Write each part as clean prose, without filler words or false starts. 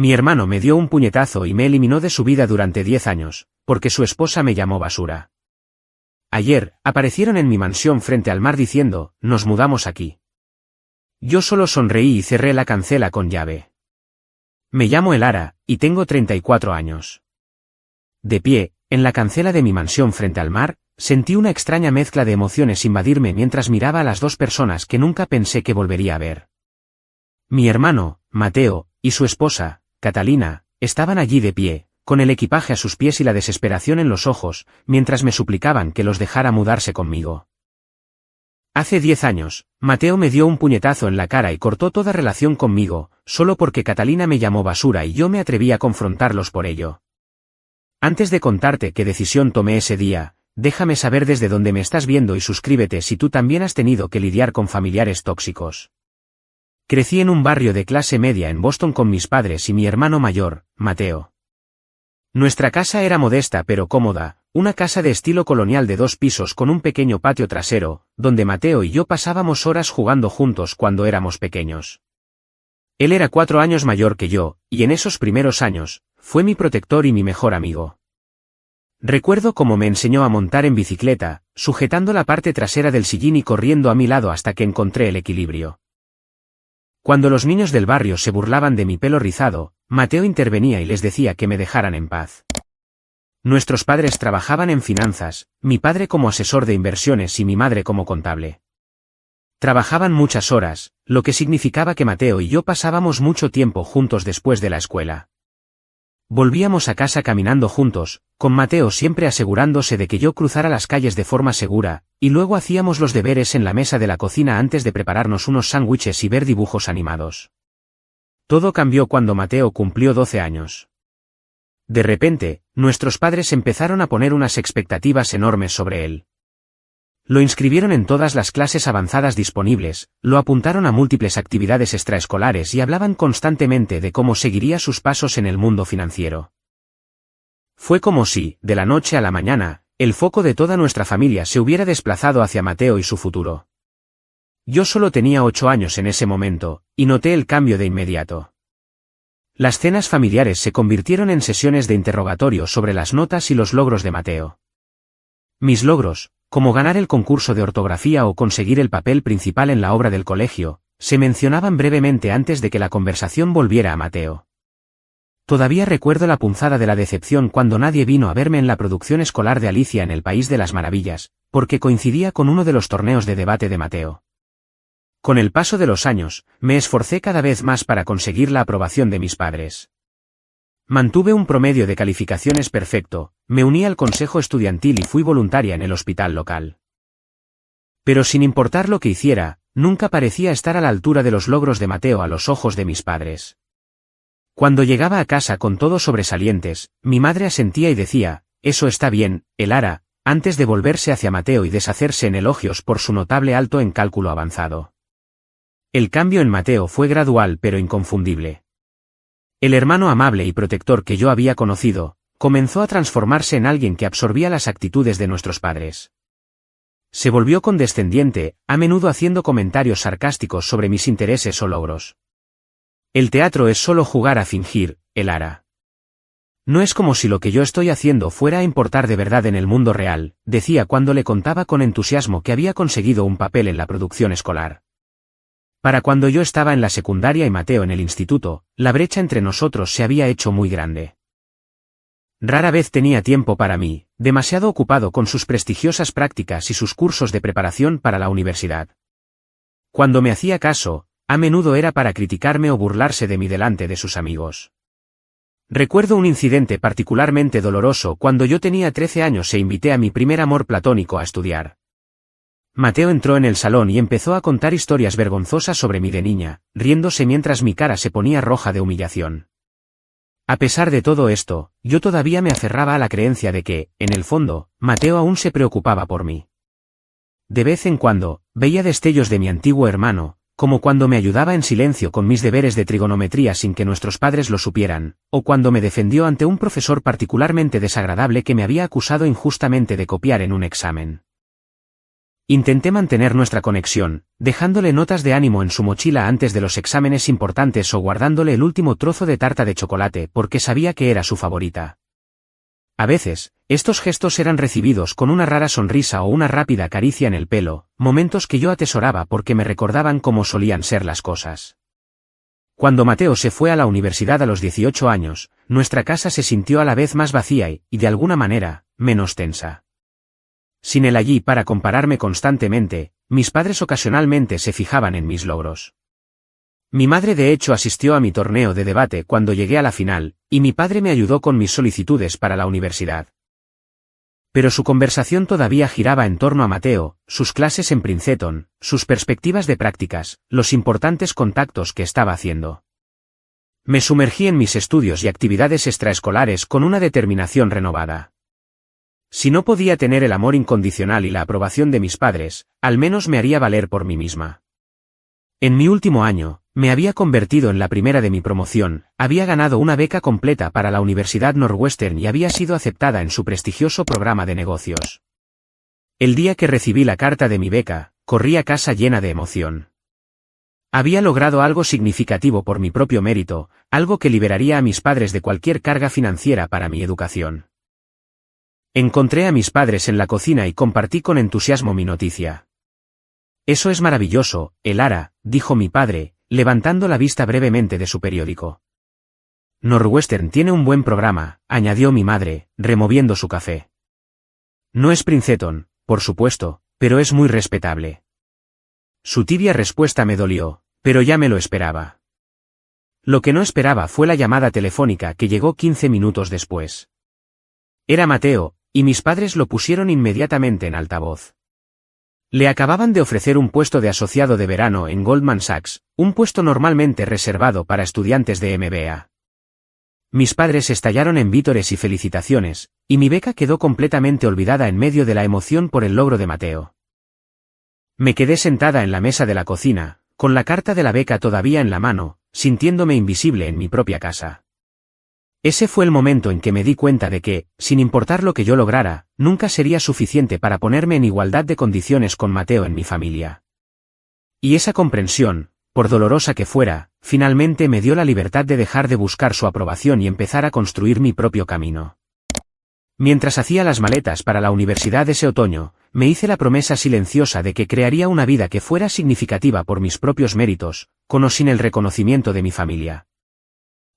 Mi hermano me dio un puñetazo y me eliminó de su vida durante 10 años, porque su esposa me llamó basura. Ayer, aparecieron en mi mansión frente al mar diciendo, nos mudamos aquí. Yo solo sonreí y cerré la cancela con llave. Me llamo Elara, y tengo 34 años. De pie, en la cancela de mi mansión frente al mar, sentí una extraña mezcla de emociones invadirme mientras miraba a las dos personas que nunca pensé que volvería a ver. Mi hermano, Mateo, y su esposa, Catalina, estaban allí de pie, con el equipaje a sus pies y la desesperación en los ojos, mientras me suplicaban que los dejara mudarse conmigo. Hace 10 años, Mateo me dio un puñetazo en la cara y cortó toda relación conmigo, solo porque Catalina me llamó basura y yo me atreví a confrontarlos por ello. Antes de contarte qué decisión tomé ese día, déjame saber desde dónde me estás viendo y suscríbete si tú también has tenido que lidiar con familiares tóxicos. Crecí en un barrio de clase media en Boston con mis padres y mi hermano mayor, Mateo. Nuestra casa era modesta pero cómoda, una casa de estilo colonial de 2 pisos con un pequeño patio trasero, donde Mateo y yo pasábamos horas jugando juntos cuando éramos pequeños. Él era 4 años mayor que yo, y en esos primeros años, fue mi protector y mi mejor amigo. Recuerdo cómo me enseñó a montar en bicicleta, sujetando la parte trasera del sillín y corriendo a mi lado hasta que encontré el equilibrio. Cuando los niños del barrio se burlaban de mi pelo rizado, Mateo intervenía y les decía que me dejaran en paz. Nuestros padres trabajaban en finanzas, mi padre como asesor de inversiones y mi madre como contable. Trabajaban muchas horas, lo que significaba que Mateo y yo pasábamos mucho tiempo juntos después de la escuela. Volvíamos a casa caminando juntos, con Mateo siempre asegurándose de que yo cruzara las calles de forma segura, y luego hacíamos los deberes en la mesa de la cocina antes de prepararnos unos sándwiches y ver dibujos animados. Todo cambió cuando Mateo cumplió 12 años. De repente, nuestros padres empezaron a poner unas expectativas enormes sobre él. Lo inscribieron en todas las clases avanzadas disponibles, lo apuntaron a múltiples actividades extraescolares y hablaban constantemente de cómo seguiría sus pasos en el mundo financiero. Fue como si, de la noche a la mañana, el foco de toda nuestra familia se hubiera desplazado hacia Mateo y su futuro. Yo solo tenía 8 años en ese momento, y noté el cambio de inmediato. Las cenas familiares se convirtieron en sesiones de interrogatorio sobre las notas y los logros de Mateo. Mis logros, como ganar el concurso de ortografía o conseguir el papel principal en la obra del colegio, se mencionaban brevemente antes de que la conversación volviera a Mateo. Todavía recuerdo la punzada de la decepción cuando nadie vino a verme en la producción escolar de Alicia en el País de las Maravillas, porque coincidía con uno de los torneos de debate de Mateo. Con el paso de los años, me esforcé cada vez más para conseguir la aprobación de mis padres. Mantuve un promedio de calificaciones perfecto, me uní al consejo estudiantil y fui voluntaria en el hospital local. Pero sin importar lo que hiciera, nunca parecía estar a la altura de los logros de Mateo a los ojos de mis padres. Cuando llegaba a casa con todos sobresalientes, mi madre asentía y decía, «Eso está bien, Elara», antes de volverse hacia Mateo y deshacerse en elogios por su notable alto en cálculo avanzado. El cambio en Mateo fue gradual pero inconfundible. El hermano amable y protector que yo había conocido, comenzó a transformarse en alguien que absorbía las actitudes de nuestros padres. Se volvió condescendiente, a menudo haciendo comentarios sarcásticos sobre mis intereses o logros. El teatro es solo jugar a fingir, Elara. No es como si lo que yo estoy haciendo fuera a importar de verdad en el mundo real, decía cuando le contaba con entusiasmo que había conseguido un papel en la producción escolar. Para cuando yo estaba en la secundaria y Mateo en el instituto, la brecha entre nosotros se había hecho muy grande. Rara vez tenía tiempo para mí, demasiado ocupado con sus prestigiosas prácticas y sus cursos de preparación para la universidad. Cuando me hacía caso, a menudo era para criticarme o burlarse de mí delante de sus amigos. Recuerdo un incidente particularmente doloroso cuando yo tenía 13 años e invité a mi primer amor platónico a estudiar. Mateo entró en el salón y empezó a contar historias vergonzosas sobre mí de niña, riéndose mientras mi cara se ponía roja de humillación. A pesar de todo esto, yo todavía me aferraba a la creencia de que, en el fondo, Mateo aún se preocupaba por mí. De vez en cuando, veía destellos de mi antiguo hermano, como cuando me ayudaba en silencio con mis deberes de trigonometría sin que nuestros padres lo supieran, o cuando me defendió ante un profesor particularmente desagradable que me había acusado injustamente de copiar en un examen. Intenté mantener nuestra conexión, dejándole notas de ánimo en su mochila antes de los exámenes importantes o guardándole el último trozo de tarta de chocolate porque sabía que era su favorita. A veces, estos gestos eran recibidos con una rara sonrisa o una rápida caricia en el pelo, momentos que yo atesoraba porque me recordaban cómo solían ser las cosas. Cuando Mateo se fue a la universidad a los 18 años, nuestra casa se sintió a la vez más vacía y, de alguna manera, menos tensa. Sin él allí para compararme constantemente, mis padres ocasionalmente se fijaban en mis logros. Mi madre de hecho asistió a mi torneo de debate cuando llegué a la final, y mi padre me ayudó con mis solicitudes para la universidad. Pero su conversación todavía giraba en torno a Mateo, sus clases en Princeton, sus perspectivas de prácticas, los importantes contactos que estaba haciendo. Me sumergí en mis estudios y actividades extraescolares con una determinación renovada. Si no podía tener el amor incondicional y la aprobación de mis padres, al menos me haría valer por mí misma. En mi último año, me había convertido en la primera de mi promoción, había ganado una beca completa para la Universidad Northwestern y había sido aceptada en su prestigioso programa de negocios. El día que recibí la carta de mi beca, corrí a casa llena de emoción. Había logrado algo significativo por mi propio mérito, algo que liberaría a mis padres de cualquier carga financiera para mi educación. Encontré a mis padres en la cocina y compartí con entusiasmo mi noticia. «Eso es maravilloso, Elara», dijo mi padre, levantando la vista brevemente de su periódico. «Northwestern tiene un buen programa», añadió mi madre, removiendo su café. «No es Princeton, por supuesto, pero es muy respetable». Su tibia respuesta me dolió, pero ya me lo esperaba. Lo que no esperaba fue la llamada telefónica que llegó 15 minutos después. Era Mateo, y mis padres lo pusieron inmediatamente en altavoz. Le acababan de ofrecer un puesto de asociado de verano en Goldman Sachs, un puesto normalmente reservado para estudiantes de MBA. Mis padres estallaron en vítores y felicitaciones, y mi beca quedó completamente olvidada en medio de la emoción por el logro de Mateo. Me quedé sentada en la mesa de la cocina, con la carta de la beca todavía en la mano, sintiéndome invisible en mi propia casa. Ese fue el momento en que me di cuenta de que, sin importar lo que yo lograra, nunca sería suficiente para ponerme en igualdad de condiciones con Mateo en mi familia. Y esa comprensión, por dolorosa que fuera, finalmente me dio la libertad de dejar de buscar su aprobación y empezar a construir mi propio camino. Mientras hacía las maletas para la universidad ese otoño, me hice la promesa silenciosa de que crearía una vida que fuera significativa por mis propios méritos, con o sin el reconocimiento de mi familia.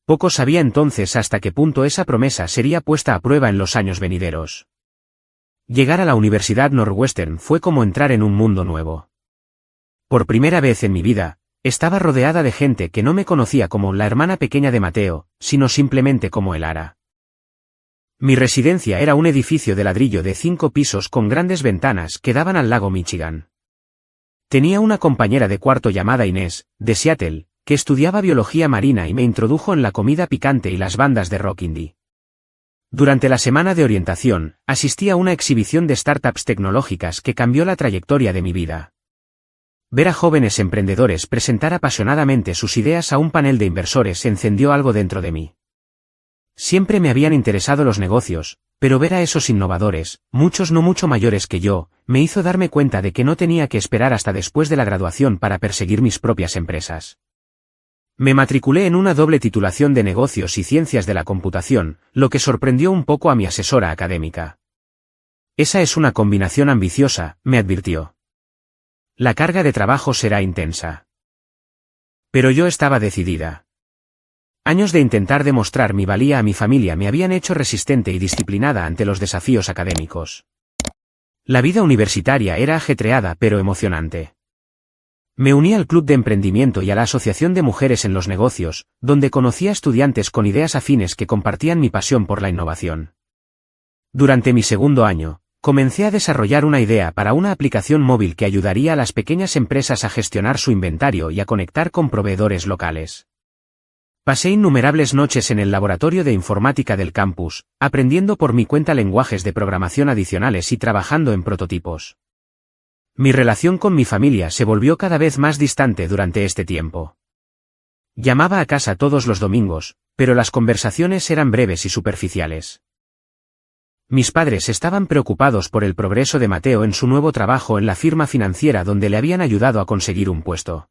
Poco sabía entonces hasta qué punto esa promesa sería puesta a prueba en los años venideros. Llegar a la Universidad Northwestern fue como entrar en un mundo nuevo. Por primera vez en mi vida, estaba rodeada de gente que no me conocía como la hermana pequeña de Mateo, sino simplemente como Elara. Mi residencia era un edificio de ladrillo de 5 pisos con grandes ventanas que daban al lago Michigan. Tenía una compañera de cuarto llamada Inés, de Seattle, que estudiaba biología marina y me introdujo en la comida picante y las bandas de rock indie. Durante la semana de orientación, asistí a una exhibición de startups tecnológicas que cambió la trayectoria de mi vida. Ver a jóvenes emprendedores presentar apasionadamente sus ideas a un panel de inversores encendió algo dentro de mí. Siempre me habían interesado los negocios, pero ver a esos innovadores, muchos no mucho mayores que yo, me hizo darme cuenta de que no tenía que esperar hasta después de la graduación para perseguir mis propias empresas. Me matriculé en una doble titulación de negocios y ciencias de la computación, lo que sorprendió un poco a mi asesora académica. Esa es una combinación ambiciosa, me advirtió. La carga de trabajo será intensa. Pero yo estaba decidida. Años de intentar demostrar mi valía a mi familia me habían hecho resistente y disciplinada ante los desafíos académicos. La vida universitaria era ajetreada pero emocionante. Me uní al Club de Emprendimiento y a la Asociación de Mujeres en los Negocios, donde conocí a estudiantes con ideas afines que compartían mi pasión por la innovación. Durante mi segundo año, comencé a desarrollar una idea para una aplicación móvil que ayudaría a las pequeñas empresas a gestionar su inventario y a conectar con proveedores locales. Pasé innumerables noches en el laboratorio de informática del campus, aprendiendo por mi cuenta lenguajes de programación adicionales y trabajando en prototipos. Mi relación con mi familia se volvió cada vez más distante durante este tiempo. Llamaba a casa todos los domingos, pero las conversaciones eran breves y superficiales. Mis padres estaban preocupados por el progreso de Mateo en su nuevo trabajo en la firma financiera donde le habían ayudado a conseguir un puesto.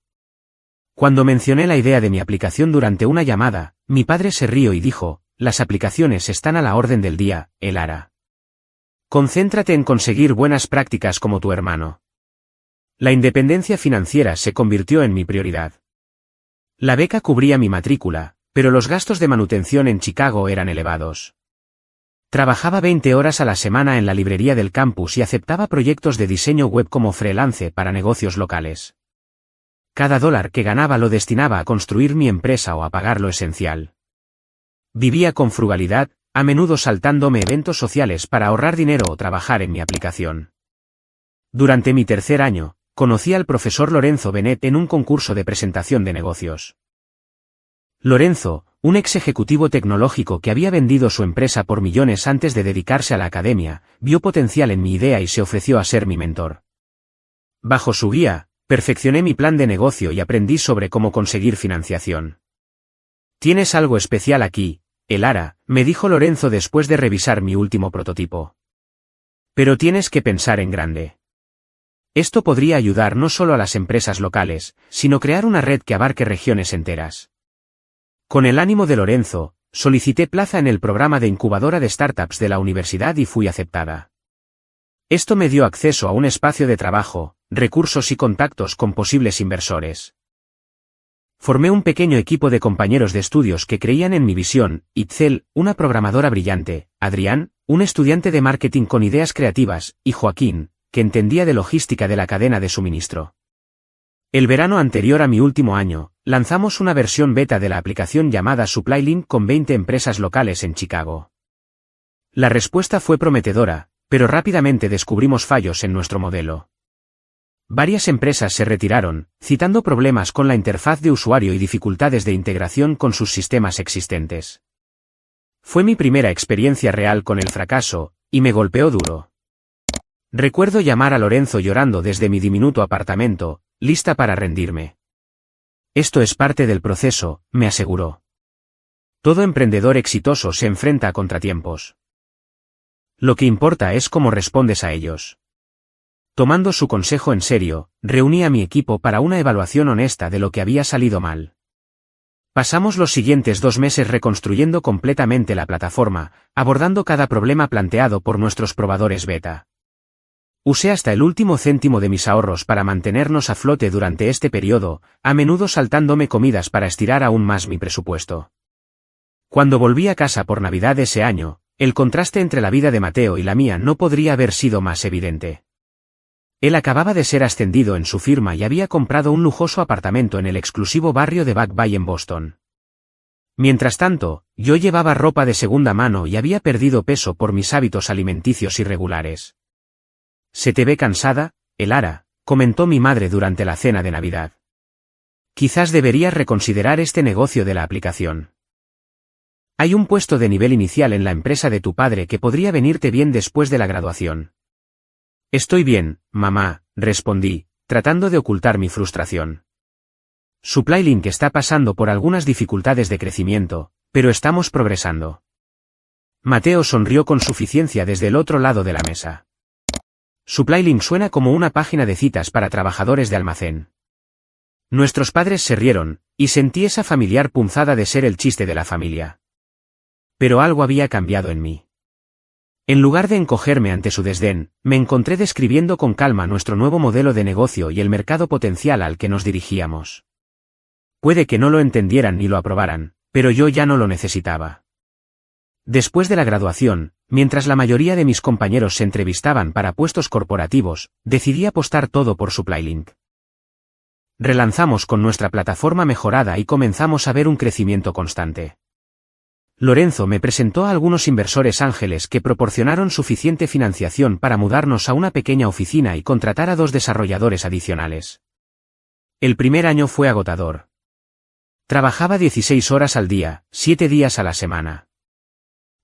Cuando mencioné la idea de mi aplicación durante una llamada, mi padre se rió y dijo, las aplicaciones están a la orden del día, Elara. Concéntrate en conseguir buenas prácticas como tu hermano. La independencia financiera se convirtió en mi prioridad. La beca cubría mi matrícula, pero los gastos de manutención en Chicago eran elevados. Trabajaba 20 horas a la semana en la librería del campus y aceptaba proyectos de diseño web como freelance para negocios locales. Cada dólar que ganaba lo destinaba a construir mi empresa o a pagar lo esencial. Vivía con frugalidad, a menudo saltándome eventos sociales para ahorrar dinero o trabajar en mi aplicación. Durante mi tercer año, conocí al profesor Lorenzo Bennett en un concurso de presentación de negocios. Lorenzo, un ex ejecutivo tecnológico que había vendido su empresa por millones antes de dedicarse a la academia, vio potencial en mi idea y se ofreció a ser mi mentor. Bajo su guía, perfeccioné mi plan de negocio y aprendí sobre cómo conseguir financiación. Tienes algo especial aquí, Elara, me dijo Lorenzo después de revisar mi último prototipo. Pero tienes que pensar en grande. Esto podría ayudar no solo a las empresas locales, sino crear una red que abarque regiones enteras. Con el ánimo de Lorenzo, solicité plaza en el programa de incubadora de startups de la universidad y fui aceptada. Esto me dio acceso a un espacio de trabajo, recursos y contactos con posibles inversores. Formé un pequeño equipo de compañeros de estudios que creían en mi visión, Itzel, una programadora brillante, Adrián, un estudiante de marketing con ideas creativas, y Joaquín, que entendía de logística de la cadena de suministro. El verano anterior a mi último año, lanzamos una versión beta de la aplicación llamada SupplyLink con 20 empresas locales en Chicago. La respuesta fue prometedora, pero rápidamente descubrimos fallos en nuestro modelo. Varias empresas se retiraron, citando problemas con la interfaz de usuario y dificultades de integración con sus sistemas existentes. Fue mi primera experiencia real con el fracaso, y me golpeó duro. Recuerdo llamar a Lorenzo llorando desde mi diminuto apartamento, lista para rendirme. Esto es parte del proceso, me aseguró. Todo emprendedor exitoso se enfrenta a contratiempos. Lo que importa es cómo respondes a ellos. Tomando su consejo en serio, reuní a mi equipo para una evaluación honesta de lo que había salido mal. Pasamos los siguientes 2 meses reconstruyendo completamente la plataforma, abordando cada problema planteado por nuestros probadores beta. Usé hasta el último céntimo de mis ahorros para mantenernos a flote durante este periodo, a menudo saltándome comidas para estirar aún más mi presupuesto. Cuando volví a casa por Navidad ese año, el contraste entre la vida de Mateo y la mía no podría haber sido más evidente. Él acababa de ser ascendido en su firma y había comprado un lujoso apartamento en el exclusivo barrio de Back Bay en Boston. Mientras tanto, yo llevaba ropa de segunda mano y había perdido peso por mis hábitos alimenticios irregulares. «Se te ve cansada, Elara», comentó mi madre durante la cena de Navidad. «Quizás deberías reconsiderar este negocio de la aplicación. Hay un puesto de nivel inicial en la empresa de tu padre que podría venirte bien después de la graduación». «Estoy bien, mamá», respondí, tratando de ocultar mi frustración. SupplyLink está pasando por algunas dificultades de crecimiento, pero estamos progresando. Mateo sonrió con suficiencia desde el otro lado de la mesa. SupplyLink suena como una página de citas para trabajadores de almacén. Nuestros padres se rieron, y sentí esa familiar punzada de ser el chiste de la familia. Pero algo había cambiado en mí. En lugar de encogerme ante su desdén, me encontré describiendo con calma nuestro nuevo modelo de negocio y el mercado potencial al que nos dirigíamos. Puede que no lo entendieran ni lo aprobaran, pero yo ya no lo necesitaba. Después de la graduación, mientras la mayoría de mis compañeros se entrevistaban para puestos corporativos, decidí apostar todo por SupplyLink. Relanzamos con nuestra plataforma mejorada y comenzamos a ver un crecimiento constante. Lorenzo me presentó a algunos inversores ángeles que proporcionaron suficiente financiación para mudarnos a una pequeña oficina y contratar a 2 desarrolladores adicionales. El primer año fue agotador. Trabajaba 16 horas al día, 7 días a la semana.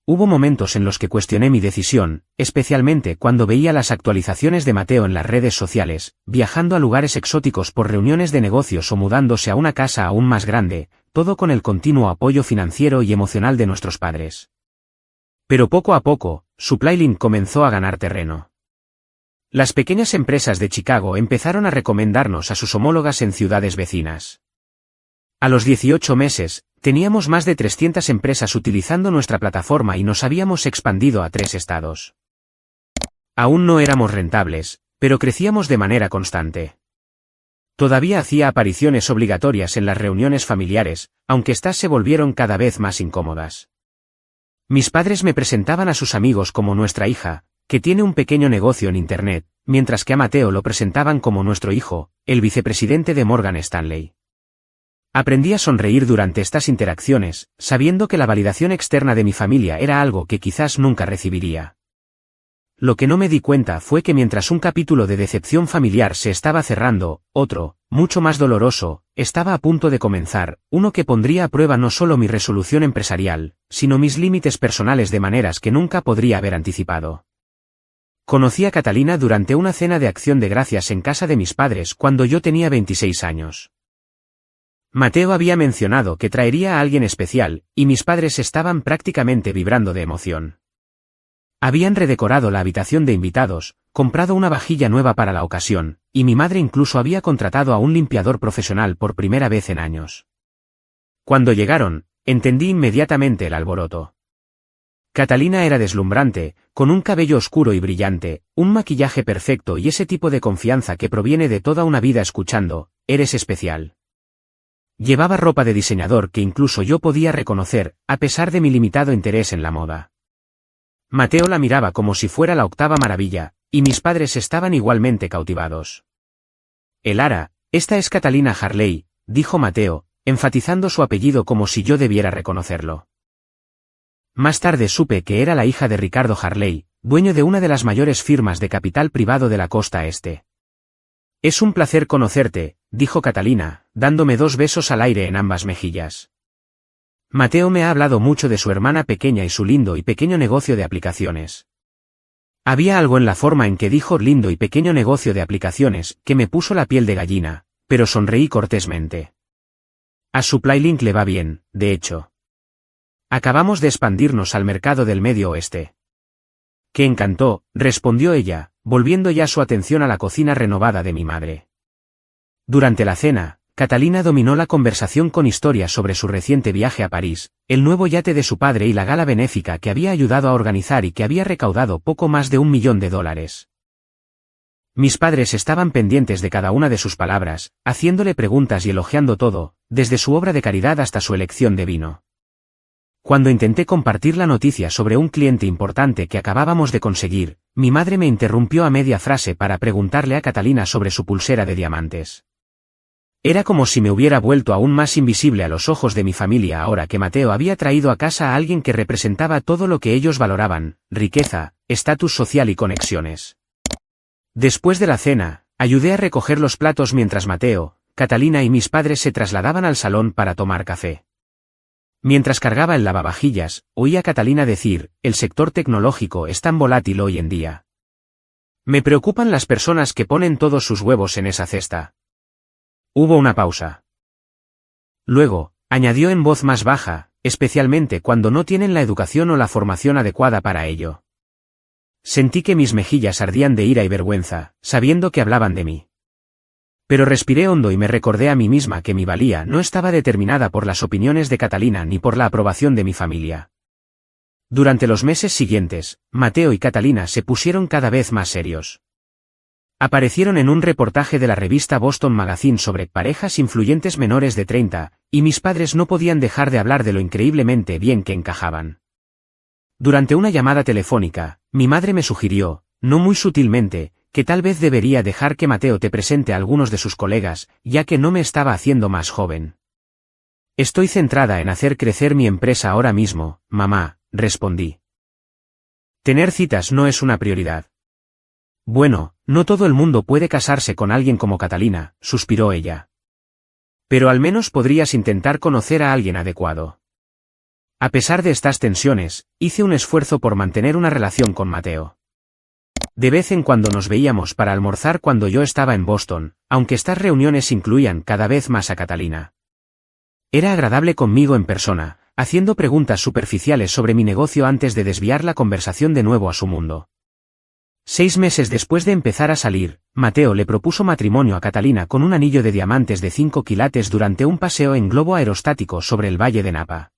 Hubo momentos en los que cuestioné mi decisión, especialmente cuando veía las actualizaciones de Mateo en las redes sociales, viajando a lugares exóticos por reuniones de negocios o mudándose a una casa aún más grande, todo con el continuo apoyo financiero y emocional de nuestros padres. Pero poco a poco, SupplyLink comenzó a ganar terreno. Las pequeñas empresas de Chicago empezaron a recomendarnos a sus homólogas en ciudades vecinas. A los 18 meses, teníamos más de 300 empresas utilizando nuestra plataforma y nos habíamos expandido a 3 estados. Aún no éramos rentables, pero crecíamos de manera constante. Todavía hacía apariciones obligatorias en las reuniones familiares, aunque éstas se volvieron cada vez más incómodas. Mis padres me presentaban a sus amigos como nuestra hija, que tiene un pequeño negocio en Internet, mientras que a Mateo lo presentaban como nuestro hijo, el vicepresidente de Morgan Stanley. Aprendí a sonreír durante estas interacciones, sabiendo que la validación externa de mi familia era algo que quizás nunca recibiría. Lo que no me di cuenta fue que mientras un capítulo de decepción familiar se estaba cerrando, otro, mucho más doloroso, estaba a punto de comenzar, uno que pondría a prueba no solo mi resolución empresarial, sino mis límites personales de maneras que nunca podría haber anticipado. Conocí a Catalina durante una cena de acción de gracias en casa de mis padres cuando yo tenía 26 años. Mateo había mencionado que traería a alguien especial, y mis padres estaban prácticamente vibrando de emoción. Habían redecorado la habitación de invitados, comprado una vajilla nueva para la ocasión, y mi madre incluso había contratado a un limpiador profesional por primera vez en años. Cuando llegaron, entendí inmediatamente el alboroto. Catalina era deslumbrante, con un cabello oscuro y brillante, un maquillaje perfecto y ese tipo de confianza que proviene de toda una vida escuchando, «Eres especial». Llevaba ropa de diseñador que incluso yo podía reconocer, a pesar de mi limitado interés en la moda. Mateo la miraba como si fuera la octava maravilla, y mis padres estaban igualmente cautivados. «Elara, esta es Catalina Harley», dijo Mateo, enfatizando su apellido como si yo debiera reconocerlo. Más tarde supe que era la hija de Ricardo Harley, dueño de una de las mayores firmas de capital privado de la costa este. «Es un placer conocerte», dijo Catalina, dándome 2 besos al aire en ambas mejillas. Mateo me ha hablado mucho de su hermana pequeña y su lindo y pequeño negocio de aplicaciones. Había algo en la forma en que dijo lindo y pequeño negocio de aplicaciones que me puso la piel de gallina, pero sonreí cortésmente. A SupplyLink le va bien, de hecho. Acabamos de expandirnos al mercado del Medio Oeste. «Que encantó», respondió ella, volviendo ya su atención a la cocina renovada de mi madre. Durante la cena, Catalina dominó la conversación con historias sobre su reciente viaje a París, el nuevo yate de su padre y la gala benéfica que había ayudado a organizar y que había recaudado poco más de $1 millón. Mis padres estaban pendientes de cada una de sus palabras, haciéndole preguntas y elogiando todo, desde su obra de caridad hasta su elección de vino. Cuando intenté compartir la noticia sobre un cliente importante que acabábamos de conseguir, mi madre me interrumpió a media frase para preguntarle a Catalina sobre su pulsera de diamantes. Era como si me hubiera vuelto aún más invisible a los ojos de mi familia ahora que Mateo había traído a casa a alguien que representaba todo lo que ellos valoraban: riqueza, estatus social y conexiones. Después de la cena, ayudé a recoger los platos mientras Mateo, Catalina y mis padres se trasladaban al salón para tomar café. Mientras cargaba el lavavajillas, oí a Catalina decir: «El sector tecnológico es tan volátil hoy en día. Me preocupan las personas que ponen todos sus huevos en esa cesta». Hubo una pausa. Luego, añadió en voz más baja, especialmente cuando no tienen la educación o la formación adecuada para ello. Sentí que mis mejillas ardían de ira y vergüenza, sabiendo que hablaban de mí. Pero respiré hondo y me recordé a mí misma que mi valía no estaba determinada por las opiniones de Catalina ni por la aprobación de mi familia. Durante los meses siguientes, Mateo y Catalina se pusieron cada vez más serios. Aparecieron en un reportaje de la revista Boston Magazine sobre parejas influyentes menores de 30, y mis padres no podían dejar de hablar de lo increíblemente bien que encajaban. Durante una llamada telefónica, mi madre me sugirió, no muy sutilmente, que tal vez debería dejar que Mateo te presente a algunos de sus colegas, ya que no me estaba haciendo más joven. «Estoy centrada en hacer crecer mi empresa ahora mismo, mamá», respondí. «Tener citas no es una prioridad». «Bueno, no todo el mundo puede casarse con alguien como Catalina», suspiró ella. «Pero al menos podrías intentar conocer a alguien adecuado». A pesar de estas tensiones, hice un esfuerzo por mantener una relación con Mateo. De vez en cuando nos veíamos para almorzar cuando yo estaba en Boston, aunque estas reuniones incluían cada vez más a Catalina. Era agradable conmigo en persona, haciendo preguntas superficiales sobre mi negocio antes de desviar la conversación de nuevo a su mundo. 6 meses después de empezar a salir, Mateo le propuso matrimonio a Catalina con un anillo de diamantes de 5 quilates durante un paseo en globo aerostático sobre el Valle de Napa.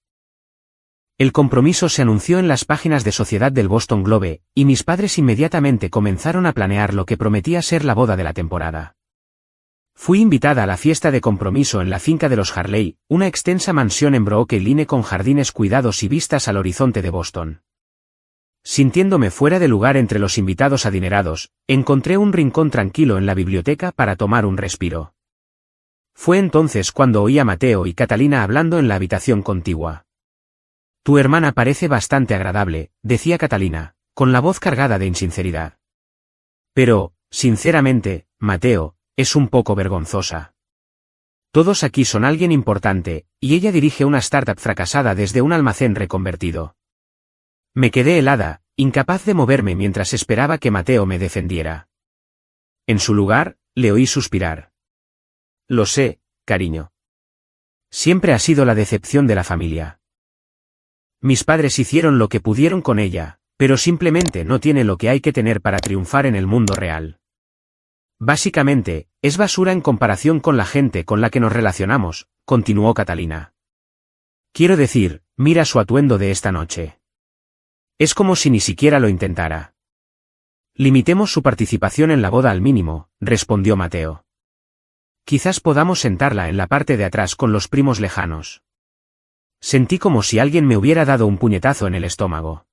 El compromiso se anunció en las páginas de Sociedad del Boston Globe, y mis padres inmediatamente comenzaron a planear lo que prometía ser la boda de la temporada. Fui invitada a la fiesta de compromiso en la finca de los Harley, una extensa mansión en Brooklyn con jardines cuidados y vistas al horizonte de Boston. Sintiéndome fuera de lugar entre los invitados adinerados, encontré un rincón tranquilo en la biblioteca para tomar un respiro. Fue entonces cuando oí a Mateo y Catalina hablando en la habitación contigua. Tu hermana parece bastante agradable, decía Catalina, con la voz cargada de insinceridad. Pero, sinceramente, Mateo, es un poco vergonzosa. Todos aquí son alguien importante, y ella dirige una startup fracasada desde un almacén reconvertido. Me quedé helada, incapaz de moverme mientras esperaba que Mateo me defendiera. En su lugar, le oí suspirar. Lo sé, cariño. Siempre ha sido la decepción de la familia. Mis padres hicieron lo que pudieron con ella, pero simplemente no tiene lo que hay que tener para triunfar en el mundo real. Básicamente, es basura en comparación con la gente con la que nos relacionamos, continuó Catalina. Quiero decir, mira su atuendo de esta noche. Es como si ni siquiera lo intentara. Limitemos su participación en la boda al mínimo, respondió Mateo. Quizás podamos sentarla en la parte de atrás con los primos lejanos. Sentí como si alguien me hubiera dado un puñetazo en el estómago.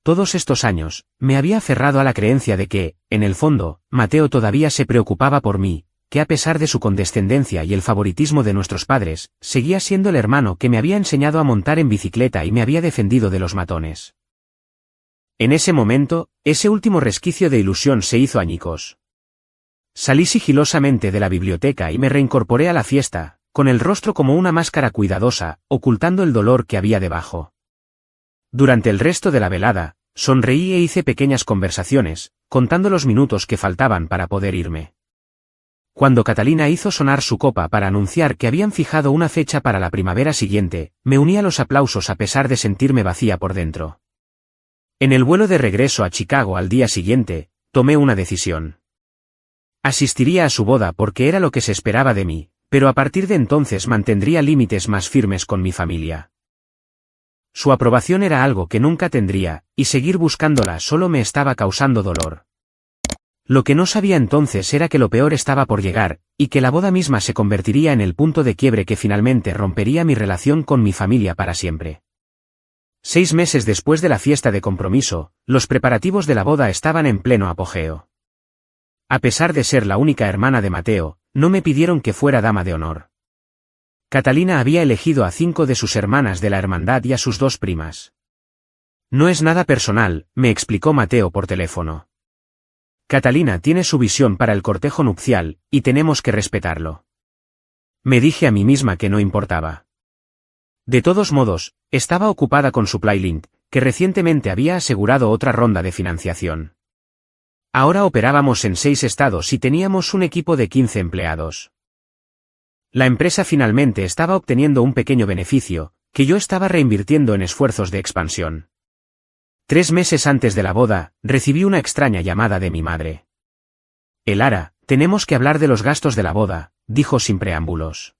Todos estos años, me había aferrado a la creencia de que, en el fondo, Mateo todavía se preocupaba por mí, que a pesar de su condescendencia y el favoritismo de nuestros padres, seguía siendo el hermano que me había enseñado a montar en bicicleta y me había defendido de los matones. En ese momento, ese último resquicio de ilusión se hizo añicos. Salí sigilosamente de la biblioteca y me reincorporé a la fiesta, con el rostro como una máscara cuidadosa, ocultando el dolor que había debajo. Durante el resto de la velada, sonreí e hice pequeñas conversaciones, contando los minutos que faltaban para poder irme. Cuando Catalina hizo sonar su copa para anunciar que habían fijado una fecha para la primavera siguiente, me uní a los aplausos a pesar de sentirme vacía por dentro. En el vuelo de regreso a Chicago al día siguiente, tomé una decisión. Asistiría a su boda porque era lo que se esperaba de mí, pero a partir de entonces mantendría límites más firmes con mi familia. Su aprobación era algo que nunca tendría, y seguir buscándola solo me estaba causando dolor. Lo que no sabía entonces era que lo peor estaba por llegar, y que la boda misma se convertiría en el punto de quiebre que finalmente rompería mi relación con mi familia para siempre. 6 meses después de la fiesta de compromiso, los preparativos de la boda estaban en pleno apogeo. A pesar de ser la única hermana de Mateo, no me pidieron que fuera dama de honor. Catalina había elegido a 5 de sus hermanas de la hermandad y a sus 2 primas. No es nada personal, me explicó Mateo por teléfono. Catalina tiene su visión para el cortejo nupcial, y tenemos que respetarlo. Me dije a mí misma que no importaba. De todos modos, estaba ocupada con SupplyLink, que recientemente había asegurado otra ronda de financiación. Ahora operábamos en 6 estados y teníamos un equipo de 15 empleados. La empresa finalmente estaba obteniendo un pequeño beneficio, que yo estaba reinvirtiendo en esfuerzos de expansión. 3 meses antes de la boda, recibí una extraña llamada de mi madre. Elara, tenemos que hablar de los gastos de la boda, dijo sin preámbulos.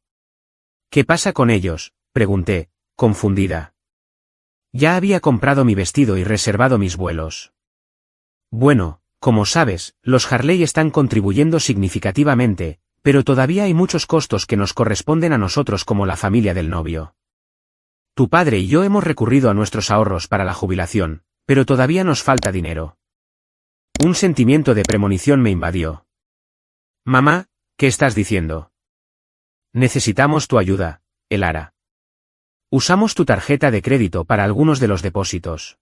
¿Qué pasa con ellos?, pregunté, confundida. Ya había comprado mi vestido y reservado mis vuelos. Bueno, como sabes, los Harley están contribuyendo significativamente, pero todavía hay muchos costos que nos corresponden a nosotros como la familia del novio. Tu padre y yo hemos recurrido a nuestros ahorros para la jubilación, pero todavía nos falta dinero. Un sentimiento de premonición me invadió. Mamá, ¿qué estás diciendo? Necesitamos tu ayuda, Elara. Usamos tu tarjeta de crédito para algunos de los depósitos.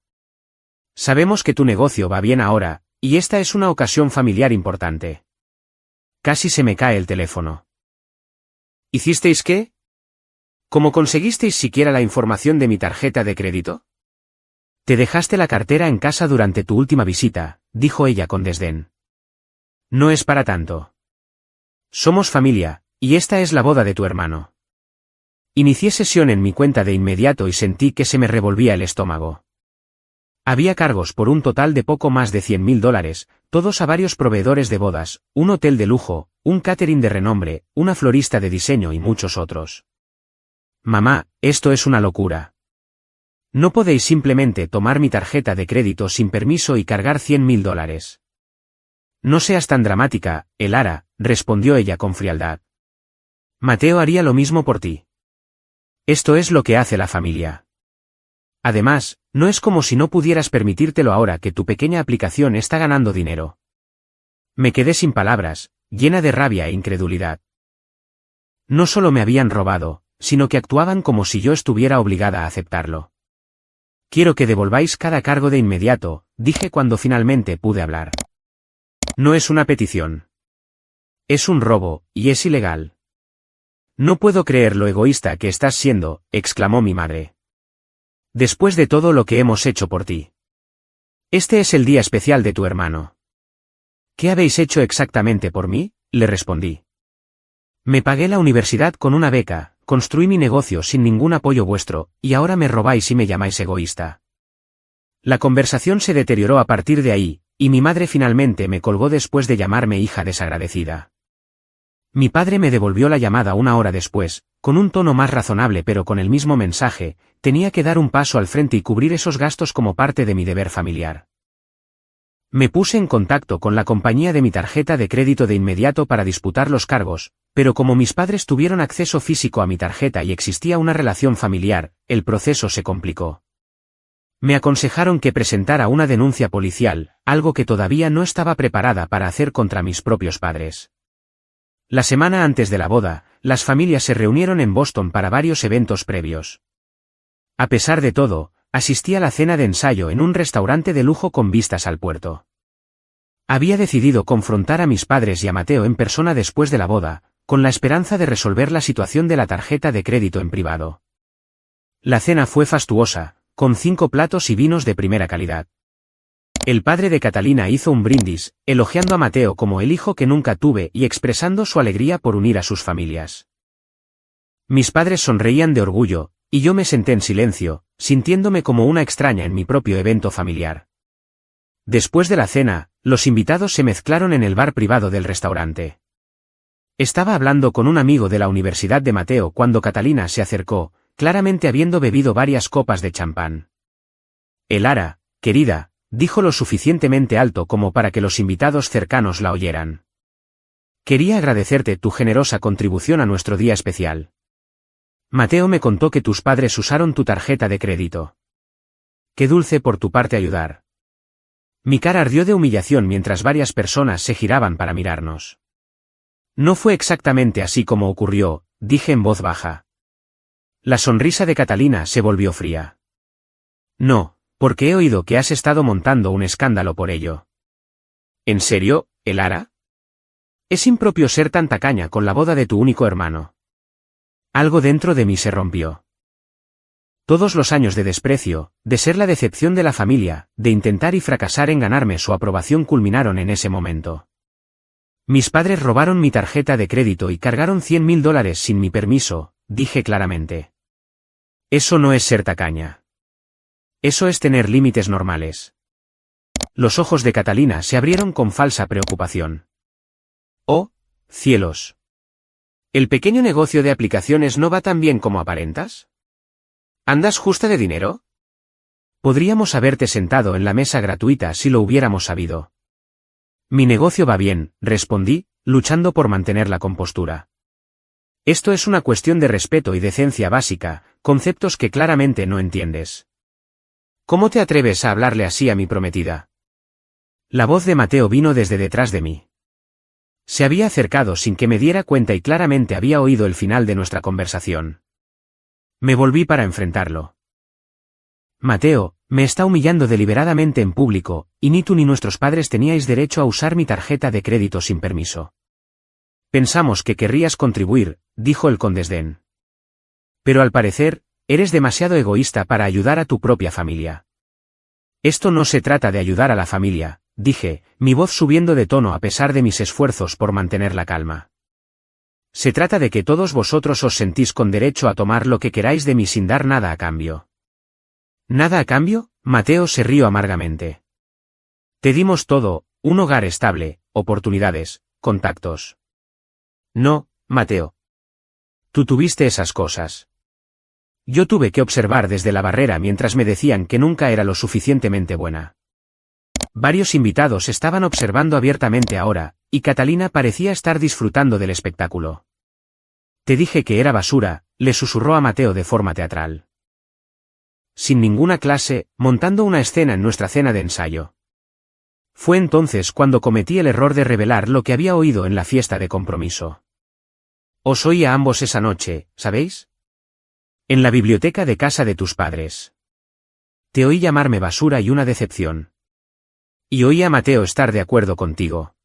Sabemos que tu negocio va bien ahora, y esta es una ocasión familiar importante. Casi se me cae el teléfono. ¿Hicisteis qué? ¿Cómo conseguisteis siquiera la información de mi tarjeta de crédito? Te dejaste la cartera en casa durante tu última visita, dijo ella con desdén. No es para tanto. Somos familia, y esta es la boda de tu hermano. Inicié sesión en mi cuenta de inmediato y sentí que se me revolvía el estómago. Había cargos por un total de poco más de $100.000, todos a varios proveedores de bodas, un hotel de lujo, un catering de renombre, una florista de diseño y muchos otros. Mamá, esto es una locura. No podéis simplemente tomar mi tarjeta de crédito sin permiso y cargar $100.000. No seas tan dramática, Elara, respondió ella con frialdad. Mateo haría lo mismo por ti. Esto es lo que hace la familia. Además, no es como si no pudieras permitírtelo ahora que tu pequeña aplicación está ganando dinero. Me quedé sin palabras, llena de rabia e incredulidad. No solo me habían robado, sino que actuaban como si yo estuviera obligada a aceptarlo. Quiero que devolváis cada cargo de inmediato, dije cuando finalmente pude hablar. No es una petición. Es un robo, y es ilegal. No puedo creer lo egoísta que estás siendo, exclamó mi madre. Después de todo lo que hemos hecho por ti. Este es el día especial de tu hermano. ¿Qué habéis hecho exactamente por mí?, le respondí. Me pagué la universidad con una beca, construí mi negocio sin ningún apoyo vuestro, y ahora me robáis y me llamáis egoísta. La conversación se deterioró a partir de ahí, y mi madre finalmente me colgó después de llamarme hija desagradecida. Mi padre me devolvió la llamada una hora después, con un tono más razonable pero con el mismo mensaje: tenía que dar un paso al frente y cubrir esos gastos como parte de mi deber familiar. Me puse en contacto con la compañía de mi tarjeta de crédito de inmediato para disputar los cargos, pero como mis padres tuvieron acceso físico a mi tarjeta y existía una relación familiar, el proceso se complicó. Me aconsejaron que presentara una denuncia policial, algo que todavía no estaba preparada para hacer contra mis propios padres. La semana antes de la boda, las familias se reunieron en Boston para varios eventos previos. A pesar de todo, asistí a la cena de ensayo en un restaurante de lujo con vistas al puerto. Había decidido confrontar a mis padres y a Mateo en persona después de la boda, con la esperanza de resolver la situación de la tarjeta de crédito en privado. La cena fue fastuosa, con 5 platos y vinos de primera calidad. El padre de Catalina hizo un brindis, elogiando a Mateo como el hijo que nunca tuve y expresando su alegría por unir a sus familias. Mis padres sonreían de orgullo, y yo me senté en silencio, sintiéndome como una extraña en mi propio evento familiar. Después de la cena, los invitados se mezclaron en el bar privado del restaurante. Estaba hablando con un amigo de la universidad de Mateo cuando Catalina se acercó, claramente habiendo bebido varias copas de champán. Elara, querida, dijo lo suficientemente alto como para que los invitados cercanos la oyeran. Quería agradecerte tu generosa contribución a nuestro día especial. Mateo me contó que tus padres usaron tu tarjeta de crédito. Qué dulce por tu parte ayudar. Mi cara ardió de humillación mientras varias personas se giraban para mirarnos. No fue exactamente así como ocurrió, dije en voz baja. La sonrisa de Catalina se volvió fría. No. Porque he oído que has estado montando un escándalo por ello. ¿En serio, Elara? Es impropio ser tan tacaña con la boda de tu único hermano. Algo dentro de mí se rompió. Todos los años de desprecio, de ser la decepción de la familia, de intentar y fracasar en ganarme su aprobación culminaron en ese momento. Mis padres robaron mi tarjeta de crédito y cargaron $100.000 sin mi permiso, dije claramente. Eso no es ser tacaña. Eso es tener límites normales. Los ojos de Catalina se abrieron con falsa preocupación. ¡Oh, cielos! ¿El pequeño negocio de aplicaciones no va tan bien como aparentas? ¿Andas justa de dinero? Podríamos haberte sentado en la mesa gratuita si lo hubiéramos sabido. Mi negocio va bien, respondí, luchando por mantener la compostura. Esto es una cuestión de respeto y decencia básica, conceptos que claramente no entiendes. ¿Cómo te atreves a hablarle así a mi prometida? La voz de Mateo vino desde detrás de mí. Se había acercado sin que me diera cuenta y claramente había oído el final de nuestra conversación. Me volví para enfrentarlo. Mateo, me está humillando deliberadamente en público, y ni tú ni nuestros padres teníais derecho a usar mi tarjeta de crédito sin permiso. Pensamos que querrías contribuir, dijo él con desdén. Pero al parecer, eres demasiado egoísta para ayudar a tu propia familia. Esto no se trata de ayudar a la familia, dije, mi voz subiendo de tono a pesar de mis esfuerzos por mantener la calma. Se trata de que todos vosotros os sentís con derecho a tomar lo que queráis de mí sin dar nada a cambio. ¿Nada a cambio? Mateo se rió amargamente. Te dimos todo, un hogar estable, oportunidades, contactos. No, Mateo. Tú tuviste esas cosas. Yo tuve que observar desde la barrera mientras me decían que nunca era lo suficientemente buena. Varios invitados estaban observando abiertamente ahora, y Catalina parecía estar disfrutando del espectáculo. Te dije que era basura, le susurró a Mateo de forma teatral. Sin ninguna clase, montando una escena en nuestra cena de ensayo. Fue entonces cuando cometí el error de revelar lo que había oído en la fiesta de compromiso. Os oí a ambos esa noche, ¿sabéis? En la biblioteca de casa de tus padres. Te oí llamarme basura y una decepción. Y oí a Mateo estar de acuerdo contigo.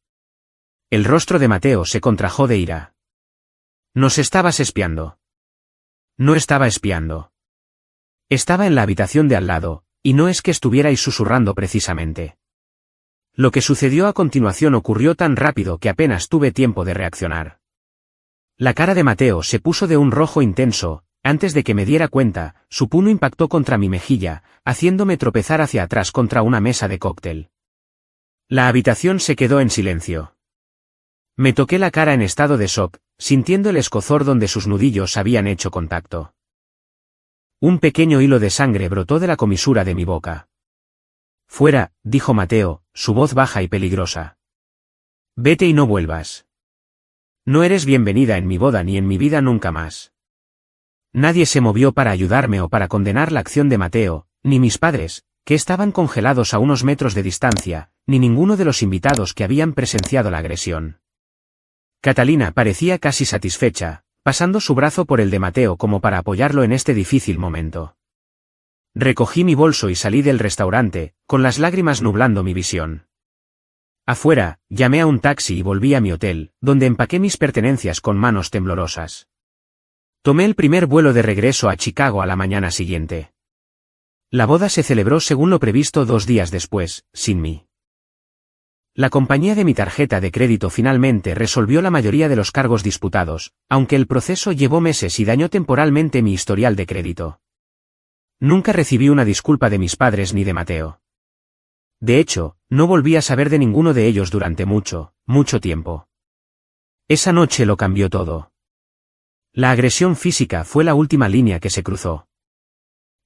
El rostro de Mateo se contrajo de ira. Nos estabas espiando. No estaba espiando. Estaba en la habitación de al lado, y no es que estuvierais susurrando precisamente. Lo que sucedió a continuación ocurrió tan rápido que apenas tuve tiempo de reaccionar. La cara de Mateo se puso de un rojo intenso, antes de que me diera cuenta, su puño impactó contra mi mejilla, haciéndome tropezar hacia atrás contra una mesa de cóctel. La habitación se quedó en silencio. Me toqué la cara en estado de shock, sintiendo el escozor donde sus nudillos habían hecho contacto. Un pequeño hilo de sangre brotó de la comisura de mi boca. Fuera, dijo Mateo, su voz baja y peligrosa. Vete y no vuelvas. No eres bienvenida en mi boda ni en mi vida nunca más. Nadie se movió para ayudarme o para condenar la acción de Mateo, ni mis padres, que estaban congelados a unos metros de distancia, ni ninguno de los invitados que habían presenciado la agresión. Catalina parecía casi satisfecha, pasando su brazo por el de Mateo como para apoyarlo en este difícil momento. Recogí mi bolso y salí del restaurante, con las lágrimas nublando mi visión. Afuera, llamé a un taxi y volví a mi hotel, donde empaqué mis pertenencias con manos temblorosas. Tomé el primer vuelo de regreso a Chicago a la mañana siguiente. La boda se celebró según lo previsto 2 días después, sin mí. La compañía de mi tarjeta de crédito finalmente resolvió la mayoría de los cargos disputados, aunque el proceso llevó meses y dañó temporalmente mi historial de crédito. Nunca recibí una disculpa de mis padres ni de Mateo. De hecho, no volví a saber de ninguno de ellos durante mucho, mucho tiempo. Esa noche lo cambió todo. La agresión física fue la última línea que se cruzó.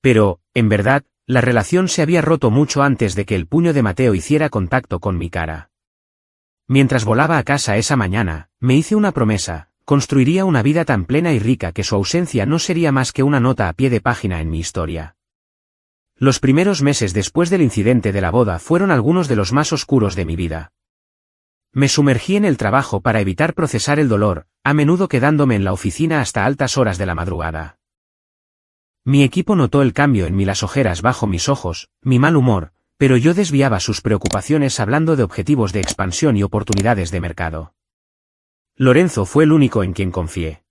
Pero, en verdad, la relación se había roto mucho antes de que el puño de Mateo hiciera contacto con mi cara. Mientras volaba a casa esa mañana, me hice una promesa: construiría una vida tan plena y rica que su ausencia no sería más que una nota a pie de página en mi historia. Los primeros meses después del incidente de la boda fueron algunos de los más oscuros de mi vida. Me sumergí en el trabajo para evitar procesar el dolor, a menudo quedándome en la oficina hasta altas horas de la madrugada. Mi equipo notó el cambio en mí, las ojeras bajo mis ojos, mi mal humor, pero yo desviaba sus preocupaciones hablando de objetivos de expansión y oportunidades de mercado. Lorenzo fue el único en quien confié.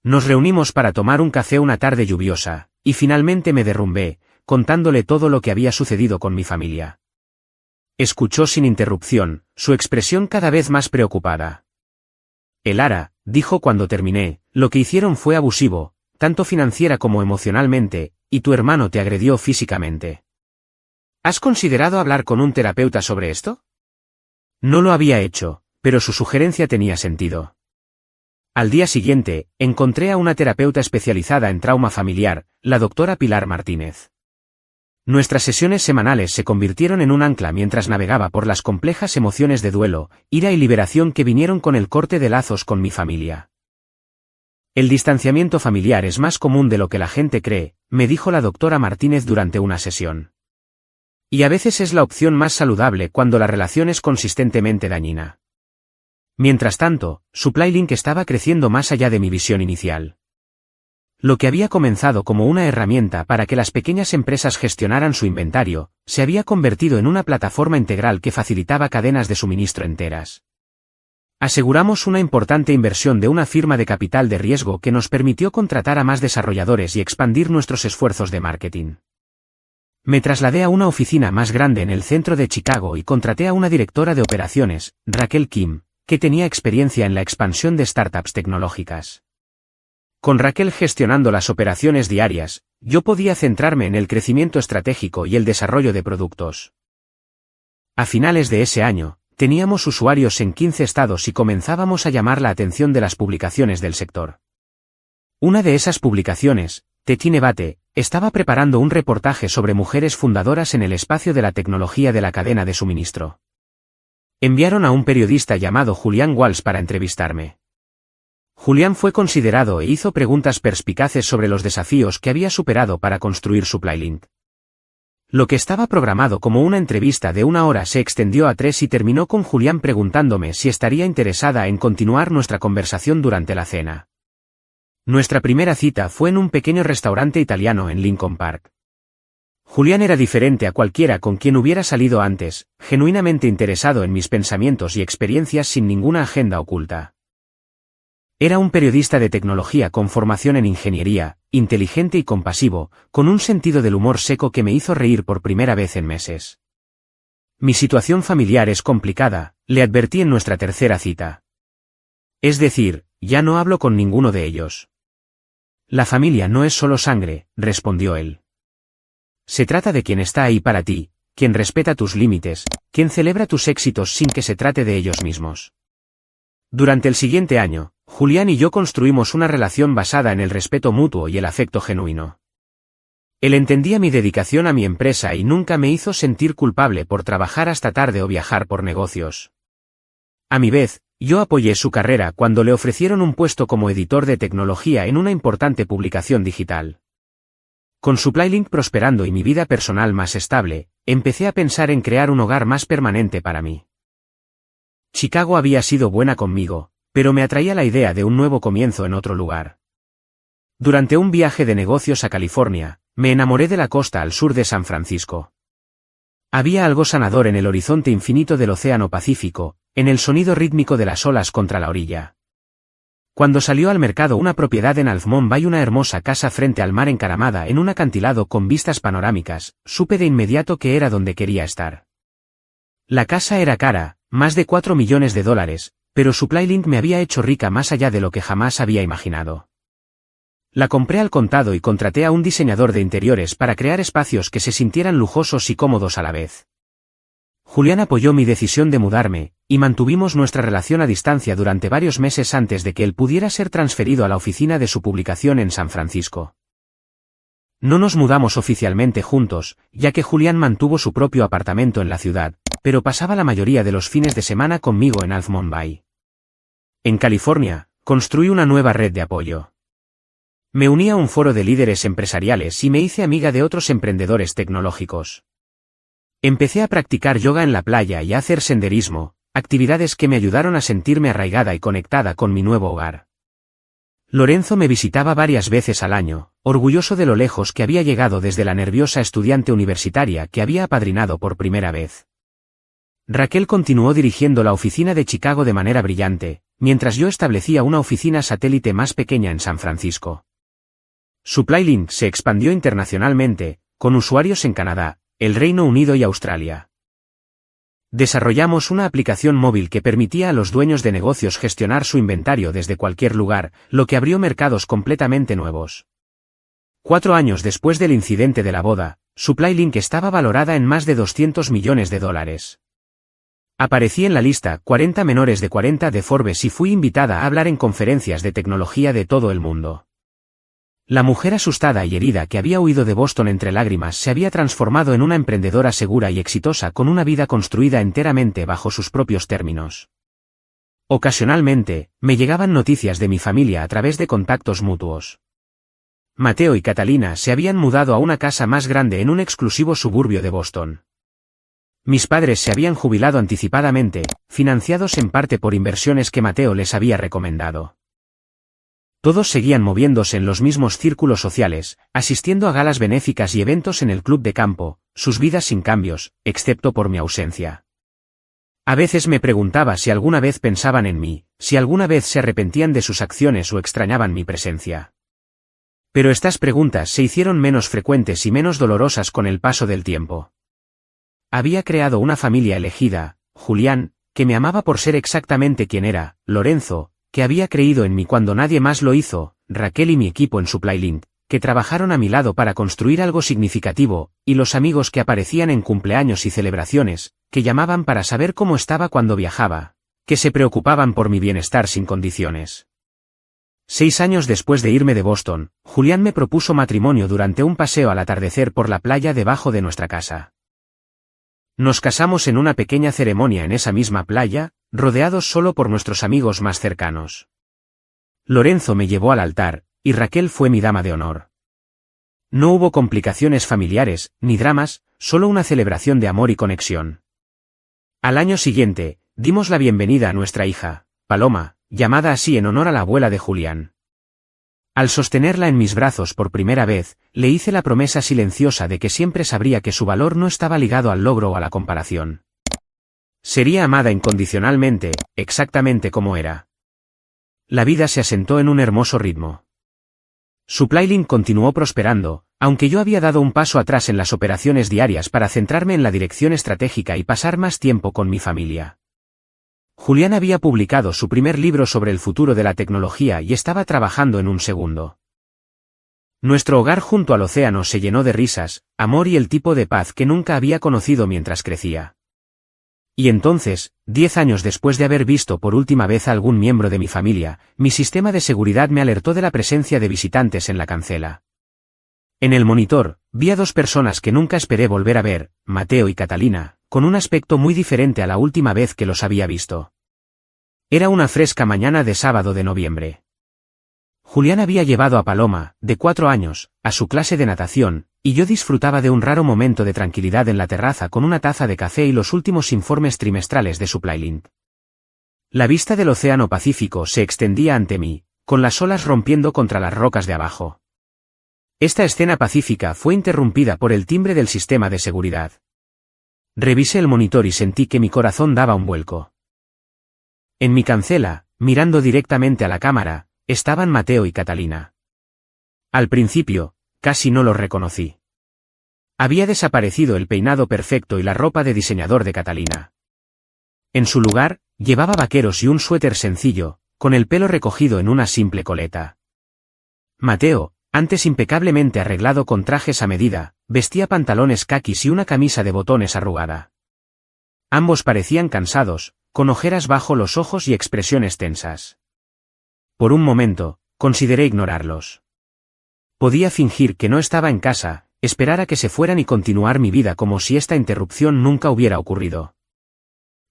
Nos reunimos para tomar un café una tarde lluviosa, y finalmente me derrumbé, contándole todo lo que había sucedido con mi familia. Escuchó sin interrupción, su expresión cada vez más preocupada. Elara, dijo cuando terminé, lo que hicieron fue abusivo, tanto financiera como emocionalmente, y tu hermano te agredió físicamente. ¿Has considerado hablar con un terapeuta sobre esto? No lo había hecho, pero su sugerencia tenía sentido. Al día siguiente, encontré a una terapeuta especializada en trauma familiar, la doctora Pilar Martínez. Nuestras sesiones semanales se convirtieron en un ancla mientras navegaba por las complejas emociones de duelo, ira y liberación que vinieron con el corte de lazos con mi familia. El distanciamiento familiar es más común de lo que la gente cree, me dijo la doctora Martínez durante una sesión. Y a veces es la opción más saludable cuando la relación es consistentemente dañina. Mientras tanto, SupplyLink estaba creciendo más allá de mi visión inicial. Lo que había comenzado como una herramienta para que las pequeñas empresas gestionaran su inventario, se había convertido en una plataforma integral que facilitaba cadenas de suministro enteras. Aseguramos una importante inversión de una firma de capital de riesgo que nos permitió contratar a más desarrolladores y expandir nuestros esfuerzos de marketing. Me trasladé a una oficina más grande en el centro de Chicago y contraté a una directora de operaciones, Raquel Kim, que tenía experiencia en la expansión de startups tecnológicas. Con Raquel gestionando las operaciones diarias, yo podía centrarme en el crecimiento estratégico y el desarrollo de productos. A finales de ese año, teníamos usuarios en 15 estados y comenzábamos a llamar la atención de las publicaciones del sector. Una de esas publicaciones, TechInnovate, estaba preparando un reportaje sobre mujeres fundadoras en el espacio de la tecnología de la cadena de suministro. Enviaron a un periodista llamado Julián Walsh para entrevistarme. Julián fue considerado e hizo preguntas perspicaces sobre los desafíos que había superado para construir SupplyLink. Lo que estaba programado como una entrevista de 1 hora se extendió a 3 y terminó con Julián preguntándome si estaría interesada en continuar nuestra conversación durante la cena. Nuestra primera cita fue en un pequeño restaurante italiano en Lincoln Park. Julián era diferente a cualquiera con quien hubiera salido antes, genuinamente interesado en mis pensamientos y experiencias sin ninguna agenda oculta. Era un periodista de tecnología con formación en ingeniería, inteligente y compasivo, con un sentido del humor seco que me hizo reír por primera vez en meses. Mi situación familiar es complicada, le advertí en nuestra tercera cita. Es decir, ya no hablo con ninguno de ellos. La familia no es solo sangre, respondió él. Se trata de quien está ahí para ti, quien respeta tus límites, quien celebra tus éxitos sin que se trate de ellos mismos. Durante el siguiente año, Julián y yo construimos una relación basada en el respeto mutuo y el afecto genuino. Él entendía mi dedicación a mi empresa y nunca me hizo sentir culpable por trabajar hasta tarde o viajar por negocios. A mi vez, yo apoyé su carrera cuando le ofrecieron un puesto como editor de tecnología en una importante publicación digital. Con SupplyLink prosperando y mi vida personal más estable, empecé a pensar en crear un hogar más permanente para mí. Chicago había sido buena conmigo, pero me atraía la idea de un nuevo comienzo en otro lugar. Durante un viaje de negocios a California, me enamoré de la costa al sur de San Francisco. Había algo sanador en el horizonte infinito del Océano Pacífico, en el sonido rítmico de las olas contra la orilla. Cuando salió al mercado una propiedad en Half-Moon Bay, una hermosa casa frente al mar encaramada en un acantilado con vistas panorámicas, supe de inmediato que era donde quería estar. La casa era cara, más de $4 millones, pero SupplyLink me había hecho rica más allá de lo que jamás había imaginado. La compré al contado y contraté a un diseñador de interiores para crear espacios que se sintieran lujosos y cómodos a la vez. Julián apoyó mi decisión de mudarme, y mantuvimos nuestra relación a distancia durante varios meses antes de que él pudiera ser transferido a la oficina de su publicación en San Francisco. No nos mudamos oficialmente juntos, ya que Julián mantuvo su propio apartamento en la ciudad, pero pasaba la mayoría de los fines de semana conmigo en Half-Moon Bay. En California, construí una nueva red de apoyo. Me uní a un foro de líderes empresariales y me hice amiga de otros emprendedores tecnológicos. Empecé a practicar yoga en la playa y a hacer senderismo, actividades que me ayudaron a sentirme arraigada y conectada con mi nuevo hogar. Lorenzo me visitaba varias veces al año, orgulloso de lo lejos que había llegado desde la nerviosa estudiante universitaria que había apadrinado por primera vez. Raquel continuó dirigiendo la oficina de Chicago de manera brillante, mientras yo establecía una oficina satélite más pequeña en San Francisco. SupplyLink se expandió internacionalmente, con usuarios en Canadá, el Reino Unido y Australia. Desarrollamos una aplicación móvil que permitía a los dueños de negocios gestionar su inventario desde cualquier lugar, lo que abrió mercados completamente nuevos. 4 años después del incidente de la boda, SupplyLink estaba valorada en más de $200 millones. Aparecí en la lista 40 menores de 40 de Forbes y fui invitada a hablar en conferencias de tecnología de todo el mundo. La mujer asustada y herida que había huido de Boston entre lágrimas se había transformado en una emprendedora segura y exitosa con una vida construida enteramente bajo sus propios términos. Ocasionalmente, me llegaban noticias de mi familia a través de contactos mutuos. Mateo y Catalina se habían mudado a una casa más grande en un exclusivo suburbio de Boston. Mis padres se habían jubilado anticipadamente, financiados en parte por inversiones que Mateo les había recomendado. Todos seguían moviéndose en los mismos círculos sociales, asistiendo a galas benéficas y eventos en el club de campo, sus vidas sin cambios, excepto por mi ausencia. A veces me preguntaba si alguna vez pensaban en mí, si alguna vez se arrepentían de sus acciones o extrañaban mi presencia. Pero estas preguntas se hicieron menos frecuentes y menos dolorosas con el paso del tiempo. Había creado una familia elegida, Julián, que me amaba por ser exactamente quien era, Lorenzo, que había creído en mí cuando nadie más lo hizo, Raquel y mi equipo en SupplyLink, que trabajaron a mi lado para construir algo significativo, y los amigos que aparecían en cumpleaños y celebraciones, que llamaban para saber cómo estaba cuando viajaba, que se preocupaban por mi bienestar sin condiciones. 6 años después de irme de Boston, Julián me propuso matrimonio durante un paseo al atardecer por la playa debajo de nuestra casa. Nos casamos en una pequeña ceremonia en esa misma playa, rodeados solo por nuestros amigos más cercanos. Lorenzo me llevó al altar, y Raquel fue mi dama de honor. No hubo complicaciones familiares, ni dramas, solo una celebración de amor y conexión. Al año siguiente, dimos la bienvenida a nuestra hija, Paloma, llamada así en honor a la abuela de Julián. Al sostenerla en mis brazos por primera vez, le hice la promesa silenciosa de que siempre sabría que su valor no estaba ligado al logro o a la comparación. Sería amada incondicionalmente, exactamente como era. La vida se asentó en un hermoso ritmo. SupplyLink continuó prosperando, aunque yo había dado un paso atrás en las operaciones diarias para centrarme en la dirección estratégica y pasar más tiempo con mi familia. Julián había publicado su primer libro sobre el futuro de la tecnología y estaba trabajando en un segundo. Nuestro hogar junto al océano se llenó de risas, amor y el tipo de paz que nunca había conocido mientras crecía. Y entonces, 10 años después de haber visto por última vez a algún miembro de mi familia, mi sistema de seguridad me alertó de la presencia de visitantes en la cancela. En el monitor, vi a 2 personas que nunca esperé volver a ver, Mateo y Catalina, con un aspecto muy diferente a la última vez que los había visto. Era una fresca mañana de sábado de noviembre. Julián había llevado a Paloma, de 4 años, a su clase de natación, y yo disfrutaba de un raro momento de tranquilidad en la terraza con una taza de café y los últimos informes trimestrales de SupplyLink. La vista del océano Pacífico se extendía ante mí, con las olas rompiendo contra las rocas de abajo. Esta escena pacífica fue interrumpida por el timbre del sistema de seguridad. Revisé el monitor y sentí que mi corazón daba un vuelco. En mi cancela, mirando directamente a la cámara, estaban Mateo y Catalina. Al principio, casi no los reconocí. Había desaparecido el peinado perfecto y la ropa de diseñador de Catalina. En su lugar, llevaba vaqueros y un suéter sencillo, con el pelo recogido en una simple coleta. Mateo, antes impecablemente arreglado con trajes a medida, vestía pantalones caquis y una camisa de botones arrugada. Ambos parecían cansados, con ojeras bajo los ojos y expresiones tensas. Por un momento, consideré ignorarlos. Podía fingir que no estaba en casa, esperar a que se fueran y continuar mi vida como si esta interrupción nunca hubiera ocurrido.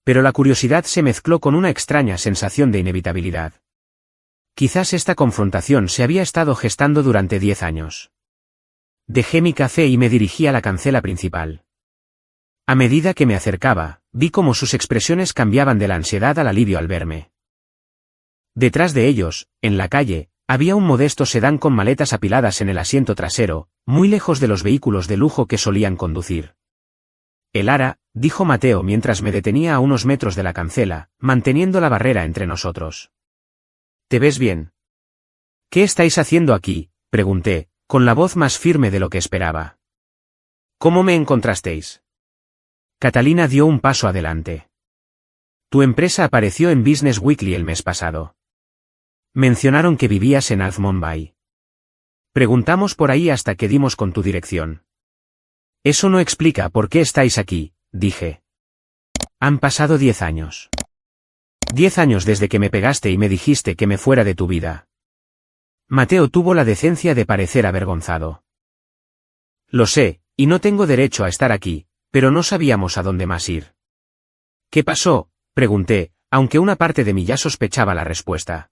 Pero la curiosidad se mezcló con una extraña sensación de inevitabilidad. Quizás esta confrontación se había estado gestando durante 10 años. Dejé mi café y me dirigí a la cancela principal. A medida que me acercaba, vi cómo sus expresiones cambiaban de la ansiedad al alivio al verme. Detrás de ellos, en la calle, había un modesto sedán con maletas apiladas en el asiento trasero, muy lejos de los vehículos de lujo que solían conducir. El Ara, dijo Mateo mientras me detenía a unos metros de la cancela, manteniendo la barrera entre nosotros. ¿Te ves bien? ¿Qué estáis haciendo aquí?, pregunté, con la voz más firme de lo que esperaba. ¿Cómo me encontrasteis? Catalina dio un paso adelante. Tu empresa apareció en Business Weekly el mes pasado. Mencionaron que vivías en Almond Bay. Preguntamos por ahí hasta que dimos con tu dirección. Eso no explica por qué estáis aquí, dije. Han pasado 10 años. 10 años desde que me pegaste y me dijiste que me fuera de tu vida. Mateo tuvo la decencia de parecer avergonzado. Lo sé, y no tengo derecho a estar aquí, pero no sabíamos a dónde más ir. ¿Qué pasó?, pregunté, aunque una parte de mí ya sospechaba la respuesta.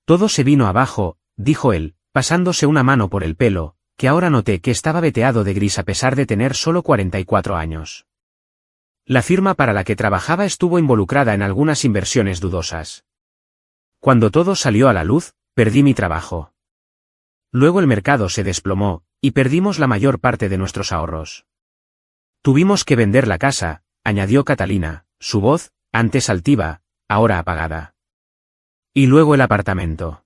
Todo se vino abajo, dijo él, pasándose una mano por el pelo, que ahora noté que estaba veteado de gris a pesar de tener solo 44 años. La firma para la que trabajaba estuvo involucrada en algunas inversiones dudosas. Cuando todo salió a la luz, perdí mi trabajo. Luego el mercado se desplomó, y perdimos la mayor parte de nuestros ahorros. Tuvimos que vender la casa, añadió Catalina, su voz, antes altiva, ahora apagada. Y luego el apartamento.